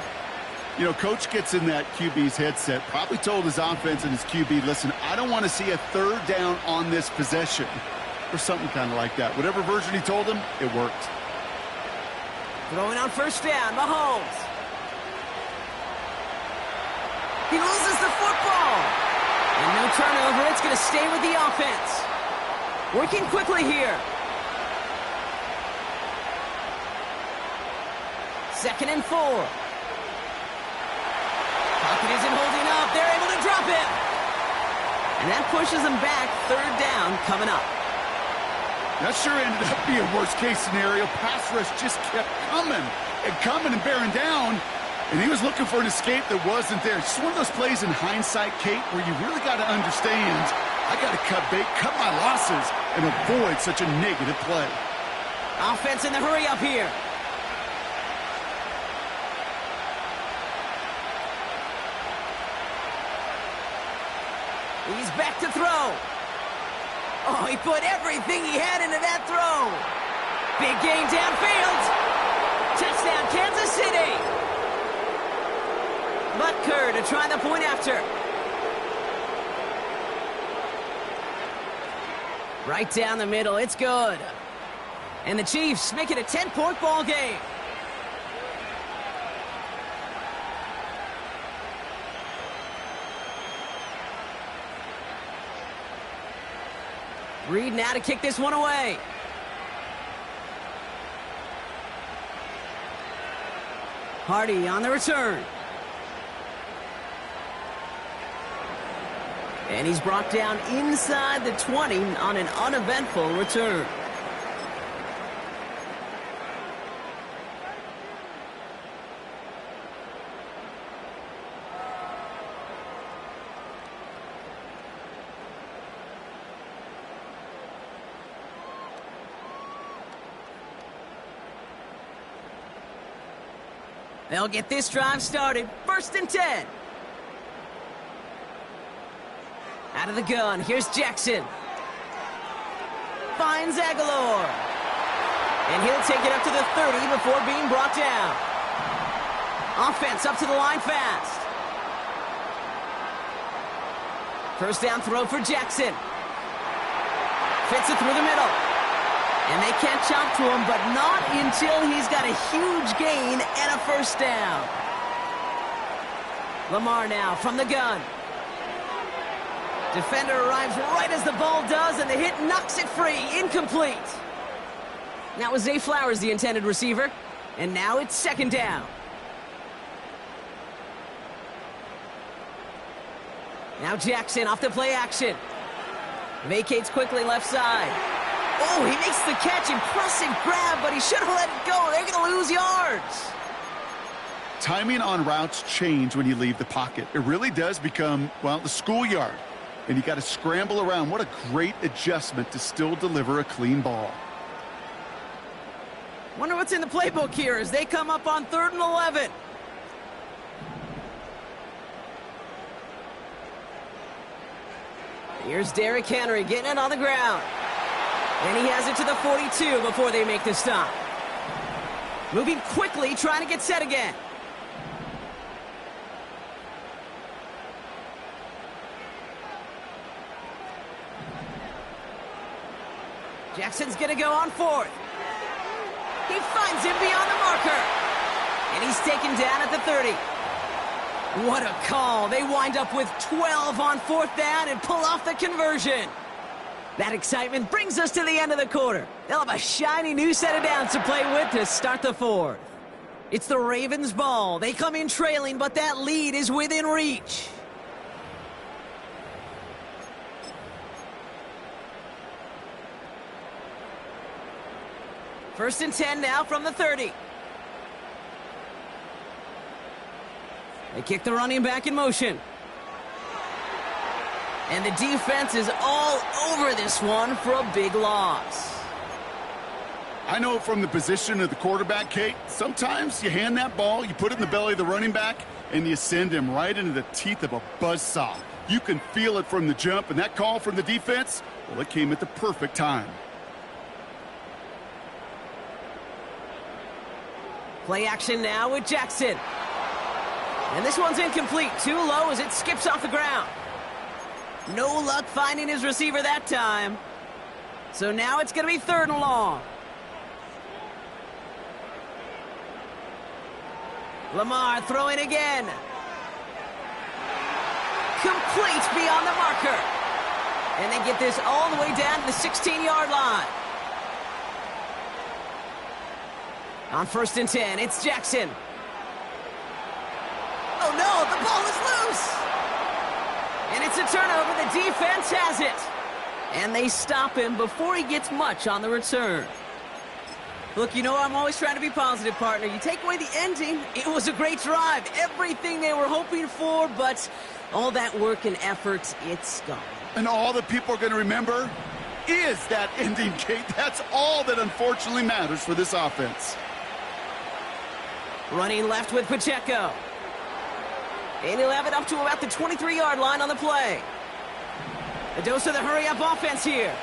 S4: Coach gets in that QB's headset, probably told his offense and his QB, listen, I don't want to see a 3rd down on this possession. Or something kind of like that. Whatever version he told him, it worked.
S3: Throwing on 1st down, Mahomes. He loses the football. And no turnover, it's going to stay with the offense. Working quickly here. 2nd and 4. Pocket isn't holding up. They're able to drop him. And that pushes them back. 3rd down coming up.
S4: That sure ended up being a worst-case scenario. Pass rush just kept coming and bearing down, and he was looking for an escape that wasn't there. Just one of those plays in hindsight, Kate, where you really got to understand, I got to cut bait, cut my losses, and avoid such a negative play.
S3: Offense in the hurry up here. He's back to throw. Oh, he put everything he had into that throw. Big game downfield. Touchdown, Kansas City. Butker to try the point after. Right down the middle, it's good. And the Chiefs make it a 10-point ball game. Reed now to kick this one away. Hardy on the return. And he's brought down inside the 20 on an uneventful return. They'll get this drive started. 1st and 10. Out of the gun, here's Jackson. Finds Aguilar. And he'll take it up to the 30 before being brought down. Offense up to the line fast. 1st down throw for Jackson. Fits it through the middle. And they can't chop to him, but not until he's got a huge gain and a 1st down. Lamar now from the gun. Defender arrives right as the ball does, and the hit knocks it free. Incomplete. That was Zay Flowers, the intended receiver. And now it's 2nd down. Now Jackson off the play action. Vacates quickly left side. Oh, he makes the catch. Impressive grab, but he should have let it go. They're going to lose yards.
S4: Timing on routes change when you leave the pocket. It really does become, well, the schoolyard. And you got to scramble around. What a great adjustment to still deliver a clean ball.
S3: Wonder what's in the playbook here as they come up on 3rd and 11. Here's Derrick Henry getting it on the ground. And he has it to the 42 before they make the stop. Moving quickly, trying to get set again. Jackson's going to go on 4th. He finds him beyond the marker. And he's taken down at the 30. What a call. They wind up with 12 on 4th down and pull off the conversion. That excitement brings us to the end of the quarter. They'll have a shiny new set of downs to play with to start the 4th. It's the Ravens' ball. They come in trailing, but that lead is within reach. First and 10 now from the 30. They kick the running back in motion. And the defense is all over this one for a big loss.
S4: I know from the position of the quarterback, Kate, sometimes you hand that ball, you put it in the belly of the running back, and you send him right into the teeth of a buzzsaw. You can feel it from the jump, and that call from the defense, well, it came at the perfect time.
S3: Play action now with Jackson. And this one's incomplete. Too low as it skips off the ground. No luck finding his receiver that time. So now it's going to be 3rd and long. Lamar throwing again. Complete beyond the marker. And they get this all the way down to the 16-yard line. On 1st and 10, it's Jackson. Oh no, the ball is loose. And it's a turnover. The defense has it. And they stop him before he gets much on the return. Look, you know I'm always trying to be positive, partner. You take away the ending, it was a great drive. Everything they were hoping for, but all that work and effort, it's gone.
S4: And all that people are going to remember is that ending, Kate. That's all that unfortunately matters for this offense.
S3: Running left with Pacheco. And he'll have it up to about the 23-yard line on the play. A dose of the hurry-up offense here.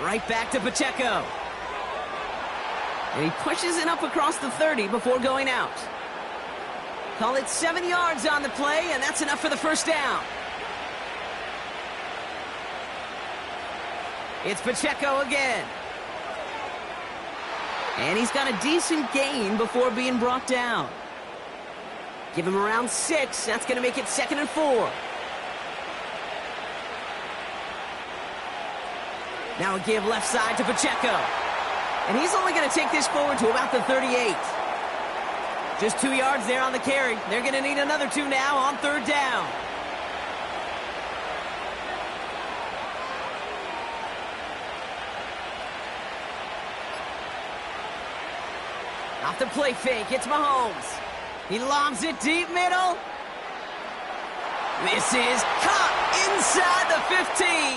S3: Right back to Pacheco. And he pushes it up across the 30 before going out. Call it 7 yards on the play, and that's enough for the first down. It's Pacheco again. And he's got a decent gain before being brought down. Give him around 6. That's going to make it 2nd and 4. Now a give left side to Pacheco. And he's only going to take this forward to about the 38. Just 2 yards there on the carry. They're going to need another 2 now on 3rd down. Off the play fake, it's Mahomes. He lobs it deep middle. This is caught inside the 15.